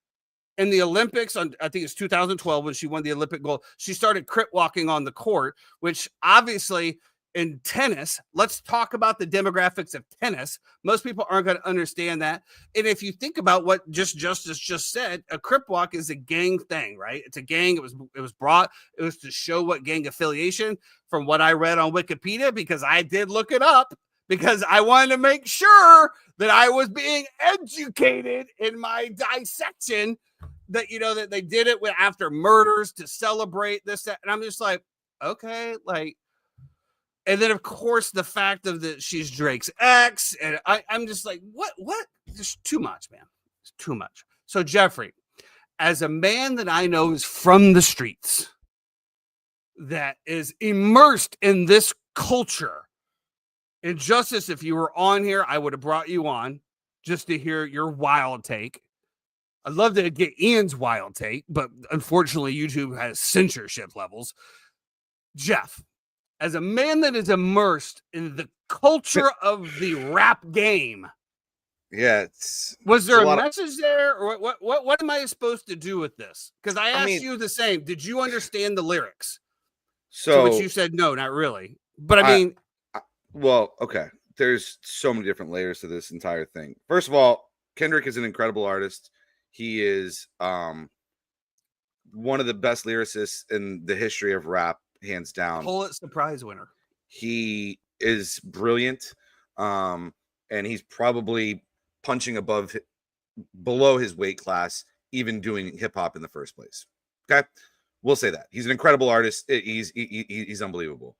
In the Olympics, I think it's 2012, when she won the Olympic gold, she started Crip Walking on the court, which obviously in tennis, let's talk about the demographics of tennis. Most people aren't going to understand that. And if you think about what Justice just said, a Crip Walk is a gang thing, right? It's a gang. It was brought. It was to show what gang affiliation, from what I read on Wikipedia, because I did look it up. Because I wanted to make sure that I was being educated in my dissection, that that they did it after murders to celebrate this, that. And I'm just like, okay, like, and then of course the fact of that she's Drake's ex, and I'm just like, what? Just too much, man. It's too much. So Jeffrey, as a man that I know is from the streets, that is immersed in this culture. And Justice, if you were on here, I would have brought you on just to hear your wild take. I'd love to get Ian's wild take, but unfortunately, YouTube has censorship levels. Jeff, as a man that is immersed in the culture of the rap game, yeah, was there a message there, or what am I supposed to do with this? Because I asked you the same. Did you understand the lyrics? So, which you said no, not really. But I mean. Well, okay. There's so many different layers to this entire thing. First of all, Kendrick is an incredible artist. He is one of the best lyricists in the history of rap, hands down. Pulitzer Prize winner. He is brilliant, and he's probably punching below his weight class, even doing hip hop in the first place. Okay, we'll say that he's an incredible artist. He's unbelievable.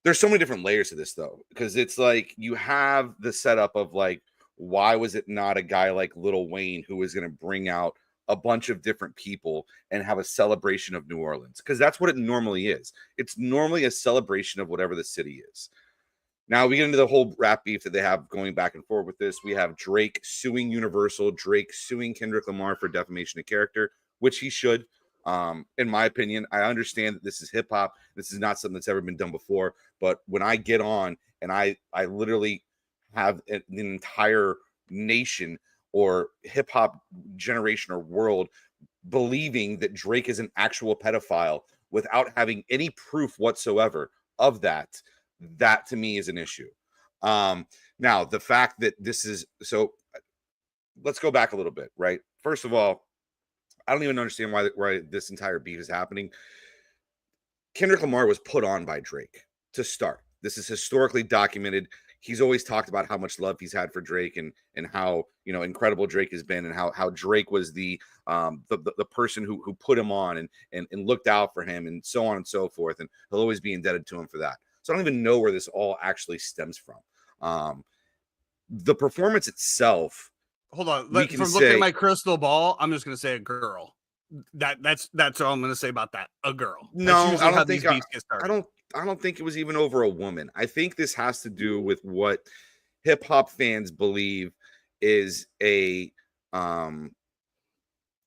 There's so many different layers to this, though, because it's like you have the setup of like, why was it not a guy like Lil Wayne who was going to bring out a bunch of different people and have a celebration of New Orleans? Because that's what it normally is. It's normally a celebration of whatever the city is. Now we get into the whole rap beef that they have going back and forth with this. We have Drake suing Universal, Drake suing Kendrick Lamar for defamation of character, which he should. In my opinion, I understand that this is hip hop. This is not something that's ever been done before. But when I get on and I literally have an entire nation or hip hop generation or world believing that Drake is an actual pedophile without having any proof whatsoever of that, that to me is an issue. Now, the fact that this is so, let's go back a little bit, right? First of all, I don't even understand why this entire beef is happening. Kendrick Lamar was put on by Drake to start. This is historically documented. He's always talked about how much love he's had for Drake and how, you know, incredible Drake has been, and how Drake was the person who put him on and looked out for him, and so on and so forth. And he'll always be indebted to him for that. So I don't even know where this all actually stems from. The performance itself. Hold on. From looking at my crystal ball, I'm just going to say a girl. That's all I'm going to say about that. A girl. No, I don't think it was even over a woman. I think this has to do with what hip hop fans believe is a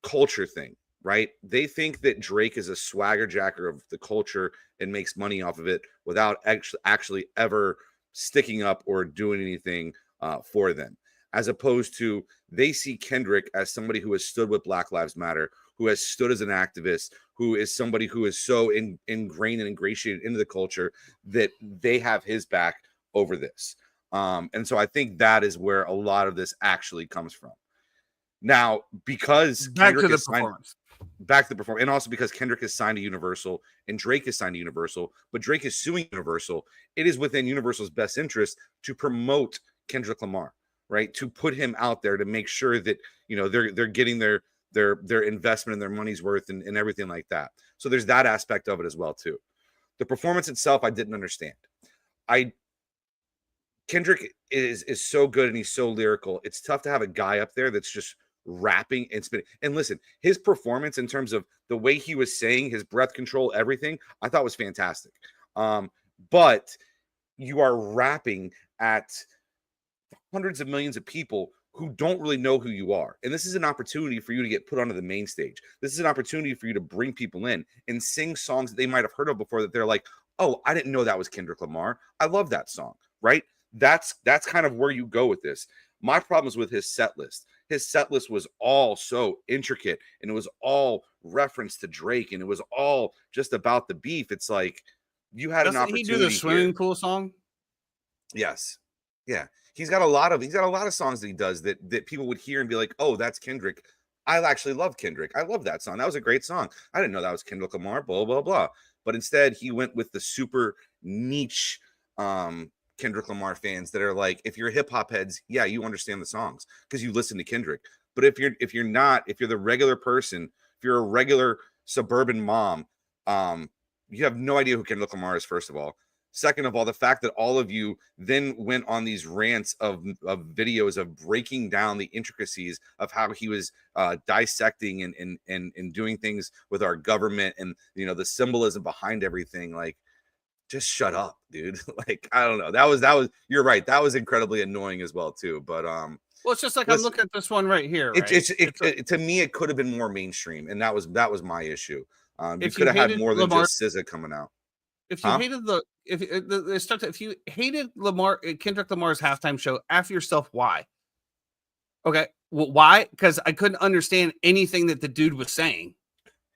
culture thing, right? They think that Drake is a swagger jacker of the culture and makes money off of it without actually ever sticking up or doing anything for them. As opposed to, they see Kendrick as somebody who has stood with Black Lives Matter, who has stood as an activist, who is somebody who is so ingrained and ingratiated into the culture that they have his back over this. And so I think that is where a lot of this actually comes from. Now, because back to the performance, and also because Kendrick has signed to Universal and Drake has signed to Universal, but Drake is suing Universal, it is within Universal's best interest to promote Kendrick Lamar, right? To put him out there, to make sure that, you know, they're getting their investment and their money's worth and everything like that. So there's that aspect of it as well too. The performance itself, I didn't understand. Kendrick is so good and he's so lyrical. It's tough to have a guy up there that's just rapping and spinning. And listen, his performance in terms of the way he was saying, his breath control, everything, I thought was fantastic. But you are rapping at hundreds of millions of people who don't really know who you are. And this is an opportunity for you to get put onto the main stage. This is an opportunity for you to bring people in and sing songs that they might have heard of before, that they're like, oh, I didn't know that was Kendrick Lamar. I love that song, right? That's kind of where you go with this. My problem is with his set list. His set list was all so intricate, and it was all reference to Drake, and it was all just about the beef. It's like, you had an opportunity. He do the swimming pool song? Yes. Yeah. He's got a lot of songs that he does that people would hear and be like, oh, that's Kendrick. I actually love Kendrick. I love that song. That was a great song. I didn't know that was Kendrick Lamar, blah, blah, blah. But instead, he went with the super niche Kendrick Lamar fans that are like, if you're hip hop heads, yeah, you understand the songs because you listen to Kendrick. But if you're the regular person, if you're a regular suburban mom, you have no idea who Kendrick Lamar is, first of all. Second of all, the fact that all of you then went on these rants of videos of breaking down the intricacies of how he was dissecting and doing things with our government, and, you know, the symbolism behind everything. Like, just shut up, dude. Like, I don't know. That was you're right. That was incredibly annoying as well too. But well, it's just like, I'm looking at this one right here. Right? To me, it could have been more mainstream, and that was my issue. You could have had more than just SZA coming out. If you hated if you hated Kendrick Lamar's halftime show, ask yourself why. Okay, well, why? Because I couldn't understand anything that the dude was saying.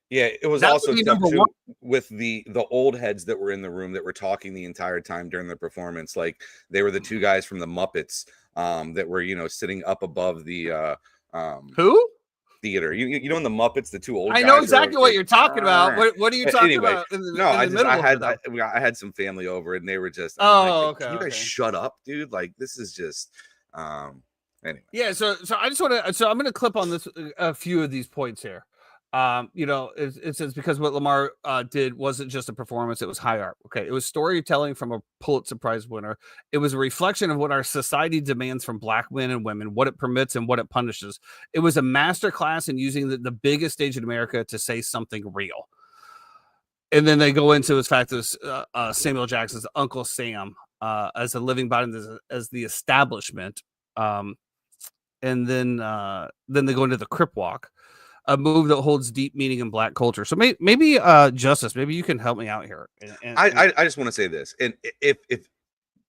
Yeah, it was also tough too with the old heads that were in the room that were talking the entire time during the performance. Like, they were the two guys from the Muppets that were, you know, sitting up above the who? Theater. You know, in the Muppets, the two old guys. I know exactly what you're talking about. What are you talking about? I had some family over, and they were just, okay. Can you guys shut up, dude? Like, this is just anyway. Yeah, so I just want to, so I'm going to clip on this a few of these points here. You know, it says, because what Lamar did wasn't just a performance, it was high art. Okay, it was storytelling from a Pulitzer Prize winner. It was a reflection of what our society demands from Black men and women, what it permits and what it punishes. It was a masterclass in using the biggest stage in America to say something real. And then they go into the fact that Samuel Jackson's Uncle Sam as a living body, as the establishment, and then they go into the Crip Walk. a move that holds deep meaning in Black culture. So maybe Justice, maybe you can help me out here. I just want to say this, and if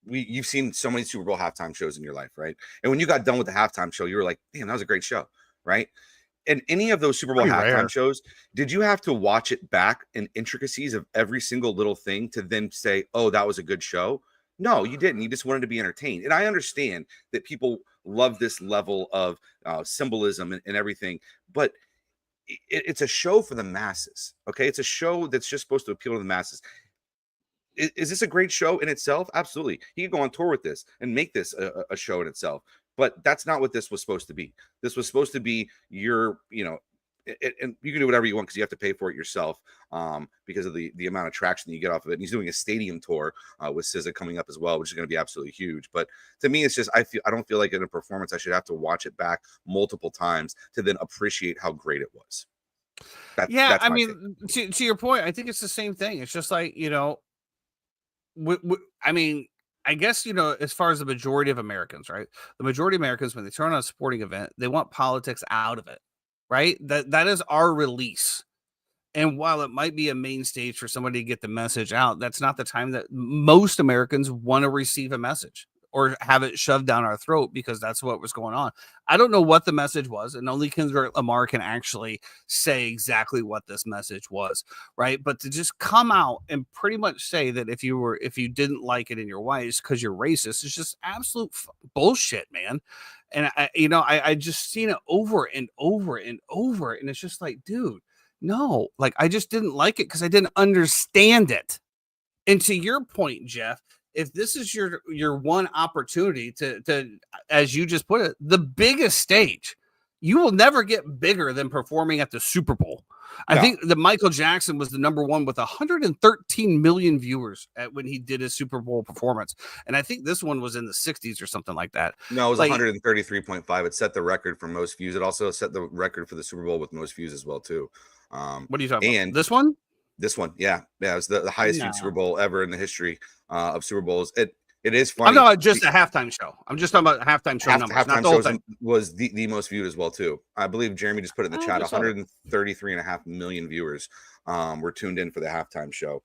you've seen so many Super Bowl halftime shows in your life, right? And when you got done with the halftime show, you were like, "Damn, that was a great show," right? And any of those Super Bowl halftime shows, did you have to watch it back in intricacies of every single little thing to then say, "Oh, that was a good show"? No, you didn't. You just wanted to be entertained. And I understand that people love this level of symbolism and everything, but it's a show for the masses. Okay, it's a show that's just supposed to appeal to the masses. Is this a great show in itself? Absolutely. He could go on tour with this and make this a show in itself. But that's not what this was supposed to be. This was supposed to be your, and you can do whatever you want because you have to pay for it yourself because of the amount of traction that you get off of it. And he's doing a stadium tour with SZA coming up as well, which is going to be absolutely huge. But to me, it's just I don't feel like in a performance I should have to watch it back multiple times to then appreciate how great it was. That's I mean, to your point, I think it's the same thing. It's just like, I mean, I guess, as far as the majority of Americans, right? The majority of Americans, when they turn on a sporting event, they want politics out of it, right? That is our release. And while it might be a main stage for somebody to get the message out, that's not the time that most Americans want to receive a message or have it shoved down our throat because that's what was going on. I don't know what the message was, and only Kendrick Lamar can actually say exactly what this message was, right? But to just come out and pretty much say that if you didn't like it in your whites because you're racist, it's just absolute bullshit, man. And I just seen it over and over and over, and it's just like, dude, no, like I just didn't like it because I didn't understand it. And to your point, Jeff, if this is your one opportunity to, as you just put it, the biggest stage, you will never get bigger than performing at the Super Bowl. No. I think that Michael Jackson was the number one with 113 million viewers when he did his Super Bowl performance. And I think this one was in the 60s or something like that. No, it was 133.5. It set the record for most views. It also set the record for the Super Bowl with most views as well, too. What are you talking about? This one? This one, yeah. It was the highest viewed Super Bowl ever in the history of Super Bowls. It is funny. I'm not just a halftime show. I'm just talking about halftime show numbers. Halftime shows was the most viewed as well, too. I believe Jeremy just put it in the chat. 133.5 million viewers were tuned in for the halftime show.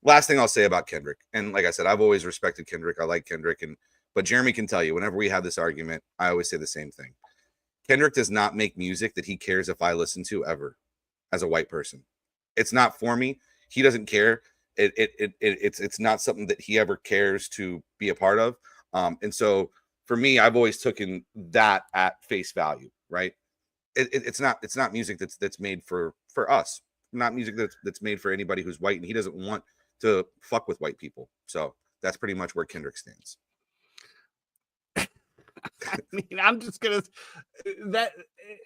Last thing I'll say about Kendrick, and like I said, I've always respected Kendrick. I like Kendrick, but Jeremy can tell you, whenever we have this argument, I always say the same thing. Kendrick does not make music that he cares if I listen to ever as a white person. It's not for me. He doesn't care. It's not something that he ever cares to be a part of. And so for me, I've always taken that at face value, right? It's not music that's made for us, not music that's made for anybody who's white, and he doesn't want to fuck with white people. So that's pretty much where Kendrick stands. I mean, I'm just gonna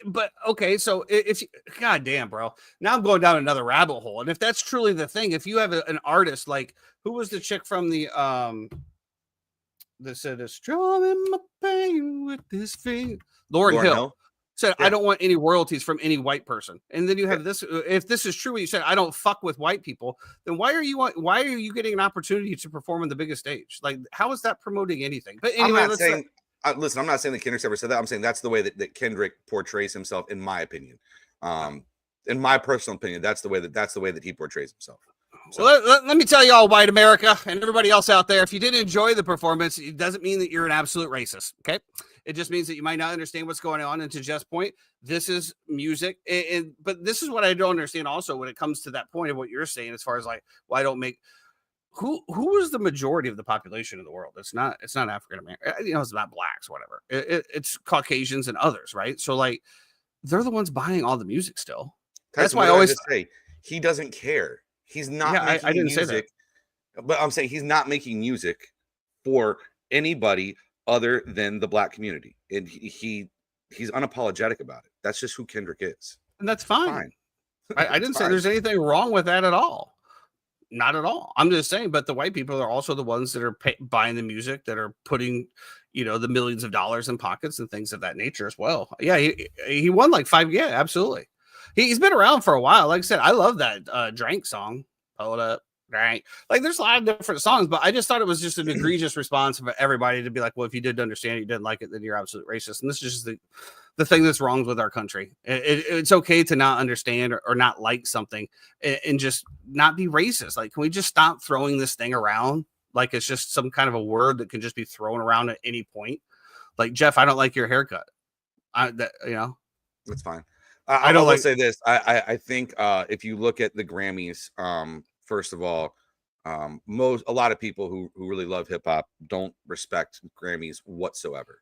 but okay. So if God damn, bro, now I'm going down another rabbit hole. And if that's truly the thing, if you have an artist like who was the chick from the that said it's drumming my pain with this finger, Lauryn Hill said, I don't want any royalties from any white person. And then you have this. If this is true, what you said, I don't fuck with white people. Then why are you getting an opportunity to perform on the biggest stage? Like, how is that promoting anything? But anyway, listen, I'm not saying that Kendrick's ever said that. I'm saying that's the way that Kendrick portrays himself, in my opinion. In my personal opinion, that's the way that he portrays himself. So let me tell you all, white America and everybody else out there, if you didn't enjoy the performance, it doesn't mean that you're an absolute racist. Okay. It just means that you might not understand what's going on. And to Jeff's point, this is music. But this is what I don't understand also when it comes to that point of what you're saying, as far as like, why don't make who is the majority of the population in the world? It's not African American. It's not blacks, whatever. It's Caucasians and others, right? So like, they're the ones buying all the music still. That's why I always say he doesn't care. He's not. Yeah, I didn't say that. But I'm saying he's not making music for anybody other than the black community, and he's unapologetic about it. That's just who Kendrick is, and that's fine. I didn't say there's anything wrong with that at all. Not at all. I'm just saying, but the white people are also the ones that are buying the music, that are putting, the millions of dollars in pockets and things of that nature as well. Yeah, he won like 5. Yeah, absolutely. He's been around for a while. Like I said, I love that Drank song. Hold up, Drank. Like, there's a lot of different songs, but I just thought it was just an egregious response of everybody to be like, well, if you didn't understand it, you didn't like it, then you're absolute racist. And this is just the the thing that's wrong with our country. It's okay to not understand or not like something and just not be racist. Like, can we just stop throwing this thing around like it's just some kind of a word that can just be thrown around at any point? Like, Jeff, I don't like your haircut. That's fine. I don't say this. I think if you look at the Grammys, first of all, a lot of people who really love hip hop don't respect Grammys whatsoever.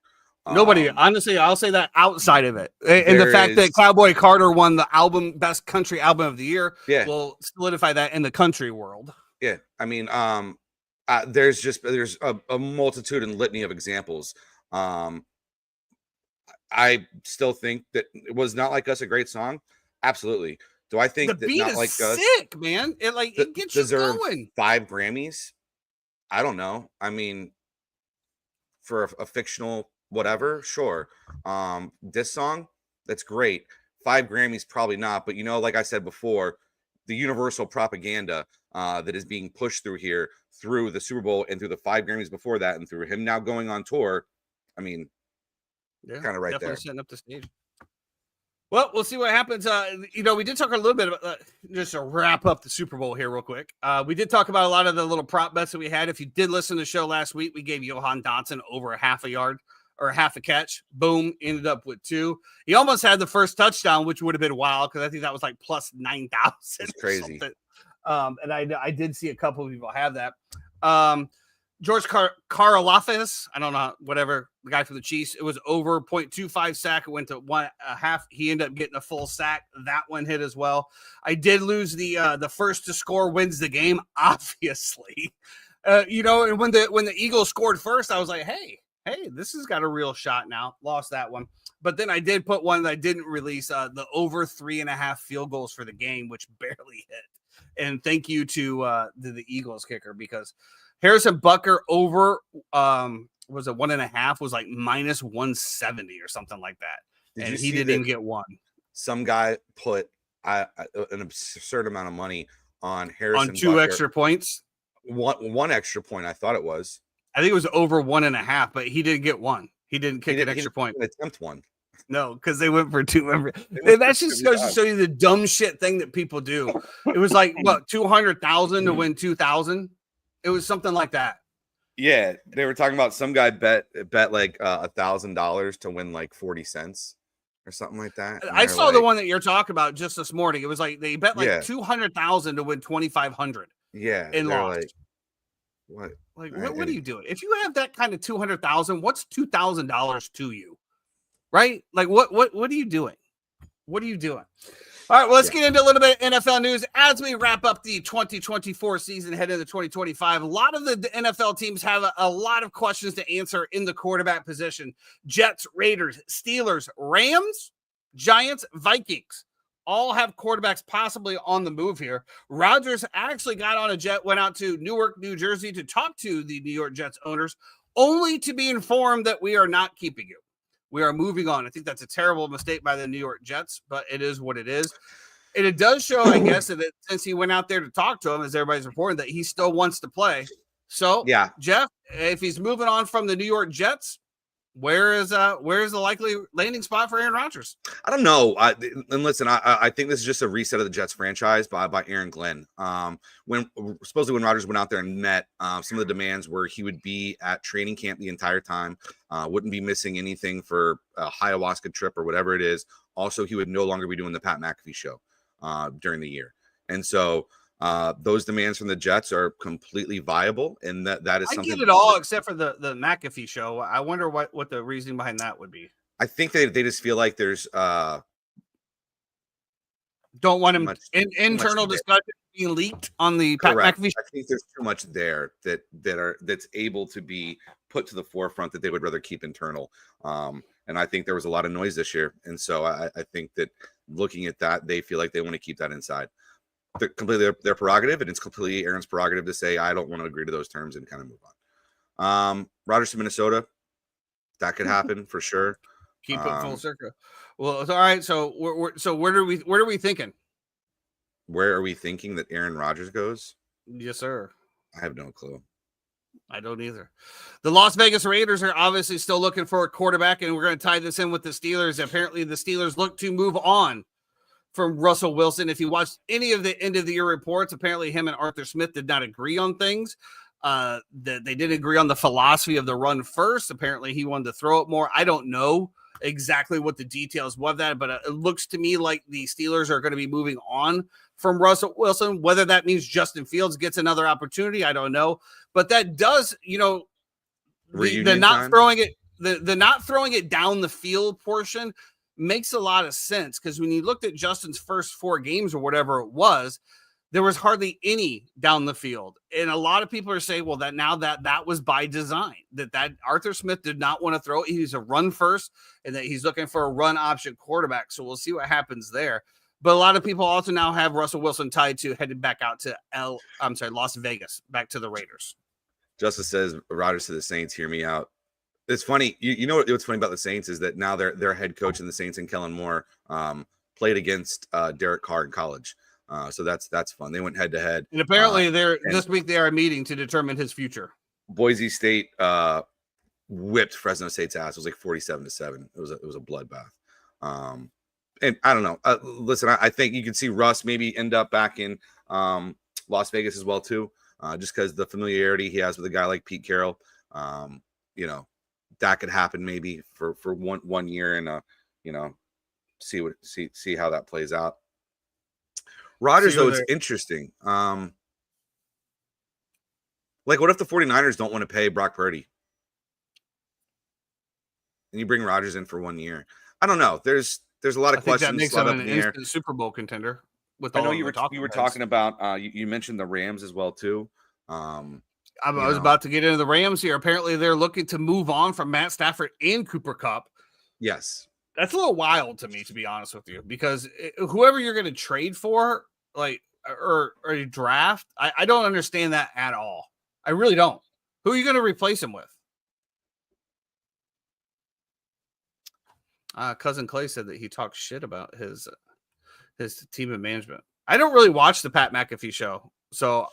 Nobody, honestly, I'll say that outside of it, and the fact that Cowboy Carter won the best country album of the year, will solidify that in the country world. Yeah, I mean, there's a multitude and litany of examples. I still think that it was Not Like Us a great song. Absolutely. Do I think the beat Not is Like Us sick, man? It gets you going. 5 Grammys? I don't know. I mean, for a fictional whatever, sure. This song, that's great. 5 Grammys, probably not. But like I said before, the universal propaganda that is being pushed through here, through the Super Bowl and through the 5 Grammys before that, and through him now going on tour, I mean, kind of right definitely there. Setting up the stage. Well, we'll see what happens. We did talk a little bit about just to wrap up the Super Bowl here real quick. We did talk about a lot of the little prop bets that we had. If you did listen to the show last week, we gave Johan Dotson over a half a yard or half a catch. Boom, ended up with 2. He almost had the first touchdown, which would have been wild because I think that was like plus 9,000. It's crazy. And I did see a couple of people have that. George Karlaftis, I don't know, whatever, the guy from the Chiefs, it was over 0.25 sack. It went to 1.5. He ended up getting a full sack. That one hit as well. I did lose the first to score wins the game, obviously. And when the Eagles scored first, I was like, hey, this has got a real shot now. Lost that one. But then I did put one that I didn't release, the over 3.5 field goals for the game, which barely hit. And thank you to the Eagles kicker, because Harrison Butker over was it 1.5 was like minus 170 or something like that. And he didn't even get one. Some guy put an absurd amount of money on Harrison on 2 Butker. Extra points. One extra point, I thought it was. I think it was over 1.5, but he didn't get one. He didn't kick an extra point. Attempt one. No, because they went for 2. That just goes to show you the dumb shit thing that people do. It was like, what, 200,000 to win 2,000? It was something like that. Yeah, they were talking about some guy bet like $1,000 to win like 40 cents or something like that. I saw the one that you're talking about just this morning. It was like they bet like 200,000 to win 2,500. Yeah, and lost. What? Like, what are you doing? If you have that kind of 200,000, what's $2,000 to you? Right? Like, what are you doing? What are you doing? All right, well, let's get into a little bit of NFL news as we wrap up the 2024 season, head into 2025. A lot of the NFL teams have a lot of questions to answer in the quarterback position. Jets, Raiders, Steelers, Rams, Giants, Vikings all have quarterbacks possibly on the move here. Rodgers actually got on a jet, went out to Newark, New Jersey to talk to the New York Jets owners, only to be informed that we are not keeping you. We are moving on. I think that's a terrible mistake by the New York Jets, but it is what it is. And it does show, I guess, that since he went out there to talk to him, as everybody's reporting, that he still wants to play. So, yeah, Jeff, if he's moving on from the New York Jets, where is the likely landing spot for Aaron Rodgers? I don't know. And listen, I think this is just a reset of the Jets franchise by Aaron Glenn. When Rodgers went out there and met, some of the demands were he would be at training camp the entire time, wouldn't be missing anything for a ayahuasca trip or whatever it is. Also, he would no longer be doing the Pat McAfee show during the year. And so those demands from the Jets are completely viable, and that is something. I get it all except for the McAfee show. I wonder what the reasoning behind that would be. I think they just feel like there's don't want him internal discussion being leaked on the Pat McAfee show. I think there's too much there that's able to be put to the forefront that they would rather keep internal. And I think there was a lot of noise this year, and so I think that looking at that, they feel like they want to keep that inside. They're completely their prerogative, and it's completely Aaron's prerogative to say, I don't want to agree to those terms and kind of move on. Rodgers to Minnesota, that could happen for sure. Keep it full circle. Well, it's all right. So where are we thinking? Where are we thinking that Aaron Rodgers goes? Yes, sir. I have no clue. I don't either. The Las Vegas Raiders are obviously still looking for a quarterback, and we're going to tie this in with the Steelers. Apparently, the Steelers look to move on from Russell Wilson. If you watched any of the end of the year reports, apparently him and Arthur Smith did not agree on things. That they did agree on the philosophy of the run first. Apparently, he wanted to throw it more. I don't know exactly what the details was that, but it looks to me like the Steelers are going to be moving on from Russell Wilson. Whether that means Justin Fields gets another opportunity, I don't know. But that does, the not throwing it, the not throwing it down the field portion makes a lot of sense, because when you looked at Justin's first 4 games or whatever it was, there was hardly any down the field. And a lot of people are saying, well, that was by design, that Arthur Smith did not want to throw it. He's a run first, and that he's looking for a run option quarterback. So we'll see what happens there. But a lot of people also now have Russell Wilson tied to headed back out to Las Vegas, back to the Raiders. Justice says, Rodgers to the Saints, hear me out. It's funny. You know what's funny about the Saints is that now their head coach in the Saints and Kellen Moore played against Derek Carr in college. So that's fun. They went head to head. And apparently this week they are meeting to determine his future. Boise State whipped Fresno State's ass. It was like 47-7. It was a bloodbath. And I don't know. Listen, I think you can see Russ maybe end up back in Las Vegas as well too, just because the familiarity he has with a guy like Pete Carroll. That could happen maybe for one year, and see how that plays out. Rodgers, though, it's interesting. Like, what if the 49ers don't want to pay Brock Purdy? And you bring Rodgers in for 1 year? I don't know. There's a lot of questions. That makes him an instant Super Bowl contender. I know you were talking about. You mentioned the Rams as well too. I was about to get into the Rams here. Apparently, they're looking to move on from Matt Stafford and Cooper Kupp. Yes. That's a little wild to me, to be honest with you, because whoever you're going to trade for, or you draft, I don't understand that at all. I really don't. Who are you going to replace him with? Cousin Clay said that he talks shit about his team of management. I don't really watch the Pat McAfee show, so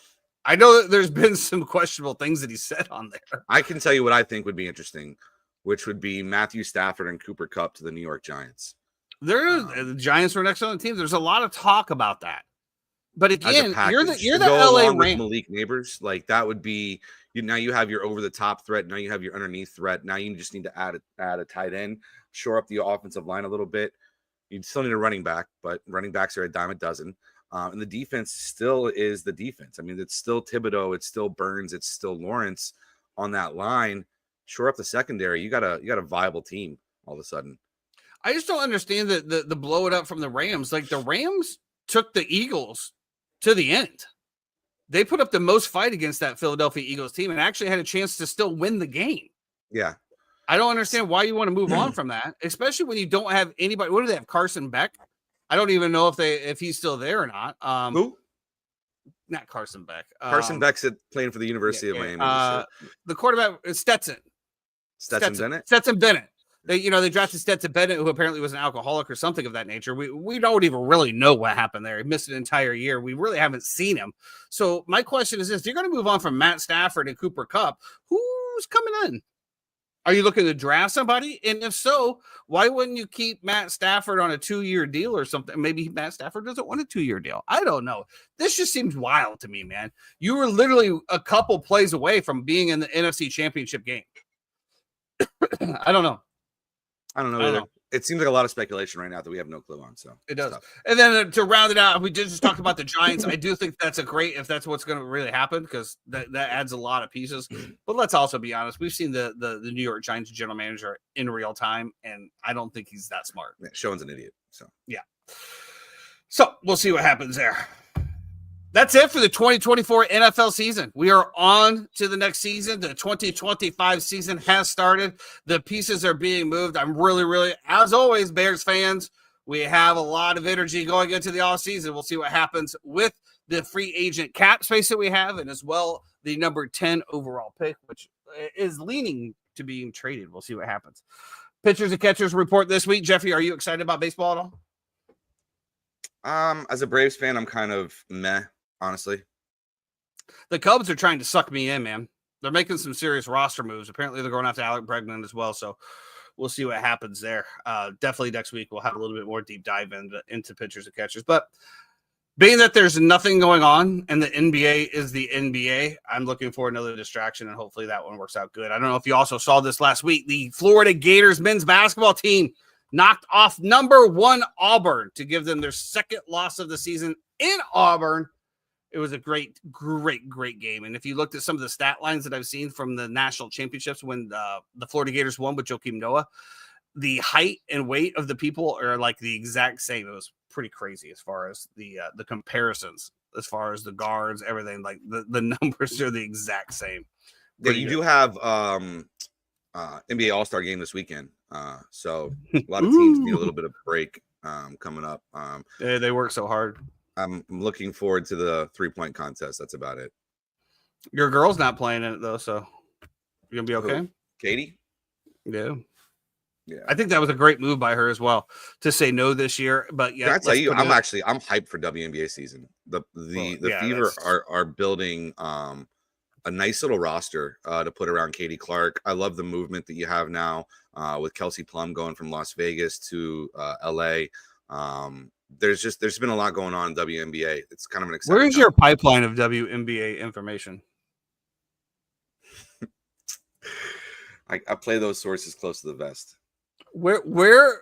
I know that there's been some questionable things that he said on there. I can tell you what I think would be interesting, which would be Matthew Stafford and Cooper Kupp to the New York Giants. The Giants were next on the team. There's a lot of talk about that. But again, you're the LA Rams. With Malik Neighbors, like that would be now you have your over the top threat. Now you have your underneath threat. Now you just need to add a tight end, shore up the offensive line a little bit. You still need a running back, but running backs are a dime a dozen. And the defense still is the defense. I mean, it's still Thibodeau, it's still Burns, it's still Lawrence on that line. Shore up the secondary. You got a viable team all of a sudden. I just don't understand the blow it up from the Rams. Like, the Rams took the Eagles to the end. They put up the most fight against that Philadelphia Eagles team and actually had a chance to still win the game. Yeah. I don't understand why you want to move on from that, especially when you don't have anybody. What do they have? Carson Beck? I don't even know if he's still there or not. Who? Not Carson Beck. Carson Beck's playing for the University of Miami. The quarterback is Stetson. Stetson Bennett. They drafted Stetson Bennett, who apparently was an alcoholic or something of that nature. We don't even really know what happened there. He missed an entire year. We really haven't seen him. So my question is this: you're going to move on from Matt Stafford and Cooper Kupp. Who's coming in? Are you looking to draft somebody? And if so, why wouldn't you keep Matt Stafford on a 2-year deal or something? Maybe Matt Stafford doesn't want a 2-year deal. I don't know. This just seems wild to me, man. You were literally a couple plays away from being in the NFC Championship game. I don't know. I don't know either. It seems like a lot of speculation right now that we have no clue on. So it does. And then to round it out, we did just talk about the Giants. I do think that's a great, if that's what's going to really happen, because that adds a lot of pieces. But let's also be honest. We've seen the New York Giants general manager in real time, and I don't think he's that smart. Yeah, Schoen's an idiot. So yeah. So we'll see what happens there. That's it for the 2024 NFL season. We are on to the next season. The 2025 season has started. The pieces are being moved. I'm really, as always, Bears fans, we have a lot of energy going into the offseason. We'll see what happens with the free agent cap space that we have, and as well the number 10 overall pick, which is leaning to being traded. We'll see what happens. Pitchers and catchers report this week. Jeffrey, are you excited about baseball at all? As a Braves fan, I'm kind of meh. Honestly, the Cubs are trying to suck me in, man. they're making some serious roster moves. Apparently, they're going after Alec Bregman as well. So we'll see what happens there. Definitely next week we'll have a little bit more deep dive into pitchers and catchers. But being that there's nothing going on and the NBA is the NBA, I'm looking for another distraction, and hopefully that one works out good. I don't know if you also saw this last week. The Florida Gators men's basketball team knocked off number 1 Auburn to give them their second loss of the season in Auburn. It was a great game. And if you looked at some of the stat lines that I've seen from the national championships when the Florida Gators won with Joakim Noah, the height and weight of the people are like the exact same. It was pretty crazy as far as the comparisons, as far as the guards, everything. Like the numbers are the exact same. Yeah, you do have NBA All-Star game this weekend. So a lot of teams need a little bit of break coming up. They work so hard. I'm looking forward to the 3-point contest. That's about it. Your girl's not playing in it though, so you're gonna be okay. Who? Katie? Yeah. Yeah. I think that was a great move by her as well to say no this year. But yeah, I tell you, I'm hyped for WNBA season. The Fever are building a nice little roster to put around Katie Clark. I love the movement that you have now with Kelsey Plum going from Las Vegas to LA. There's been a lot going on in WNBA. It's kind of an exciting. Where's your pipeline of WNBA information? I play those sources close to the vest. Where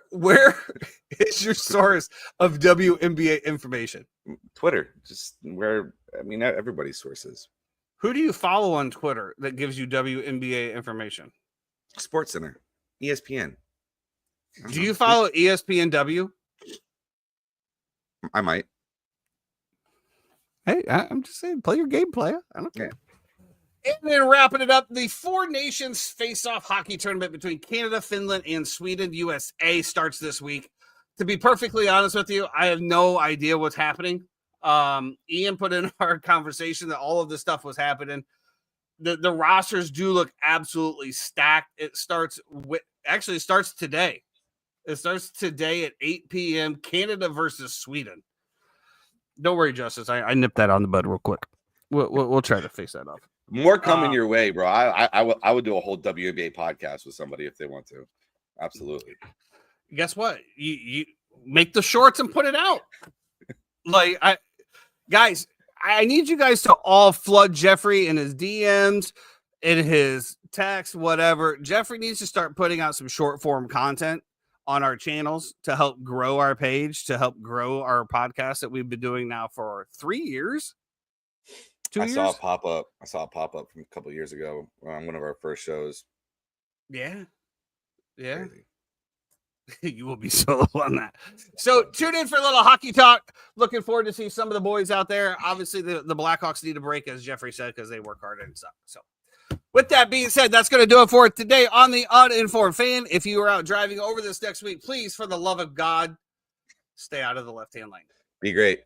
is your source of WNBA information? Twitter, just where everybody's sources. Who do you follow on Twitter that gives you WNBA information? Sports Center, ESPN. Do you follow ESPNW? I might. Hey, I'm just saying, play your game, player. I don't care. Yeah. And then wrapping it up, the Four Nations face-off hockey tournament between Canada, Finland, and Sweden, USA, starts this week. To be perfectly honest with you, I have no idea what's happening. Ian put in our conversation that all of this stuff was happening. The rosters do look absolutely stacked. It starts today. It starts today at 8 p.m. Canada versus Sweden. Don't worry, Justice. I nipped that on the bud real quick. We'll try to face that up. More coming your way, bro. I would do a whole WNBA podcast with somebody if they want to. Absolutely. Guess what? You make the shorts and put it out. Guys, I need you guys to all flood Jeffrey in his DMs, in his text, whatever. Jeffrey needs to start putting out some short form content on our channels to help grow our page, to help grow our podcast that we've been doing now for 3 years. 2 years? I saw a pop up from a couple of years ago on one of our first shows. Yeah. Crazy. You will be solo on that. So tune in for a little hockey talk. Looking forward to see some of the boys out there. Obviously, the Blackhawks need a break, as Jeffrey said, because they work hard and stuff. So with that being said, that's going to do it for today on the Uninformed Fan. If you are out driving over this next week, please, for the love of God, stay out of the left-hand lane. Be great.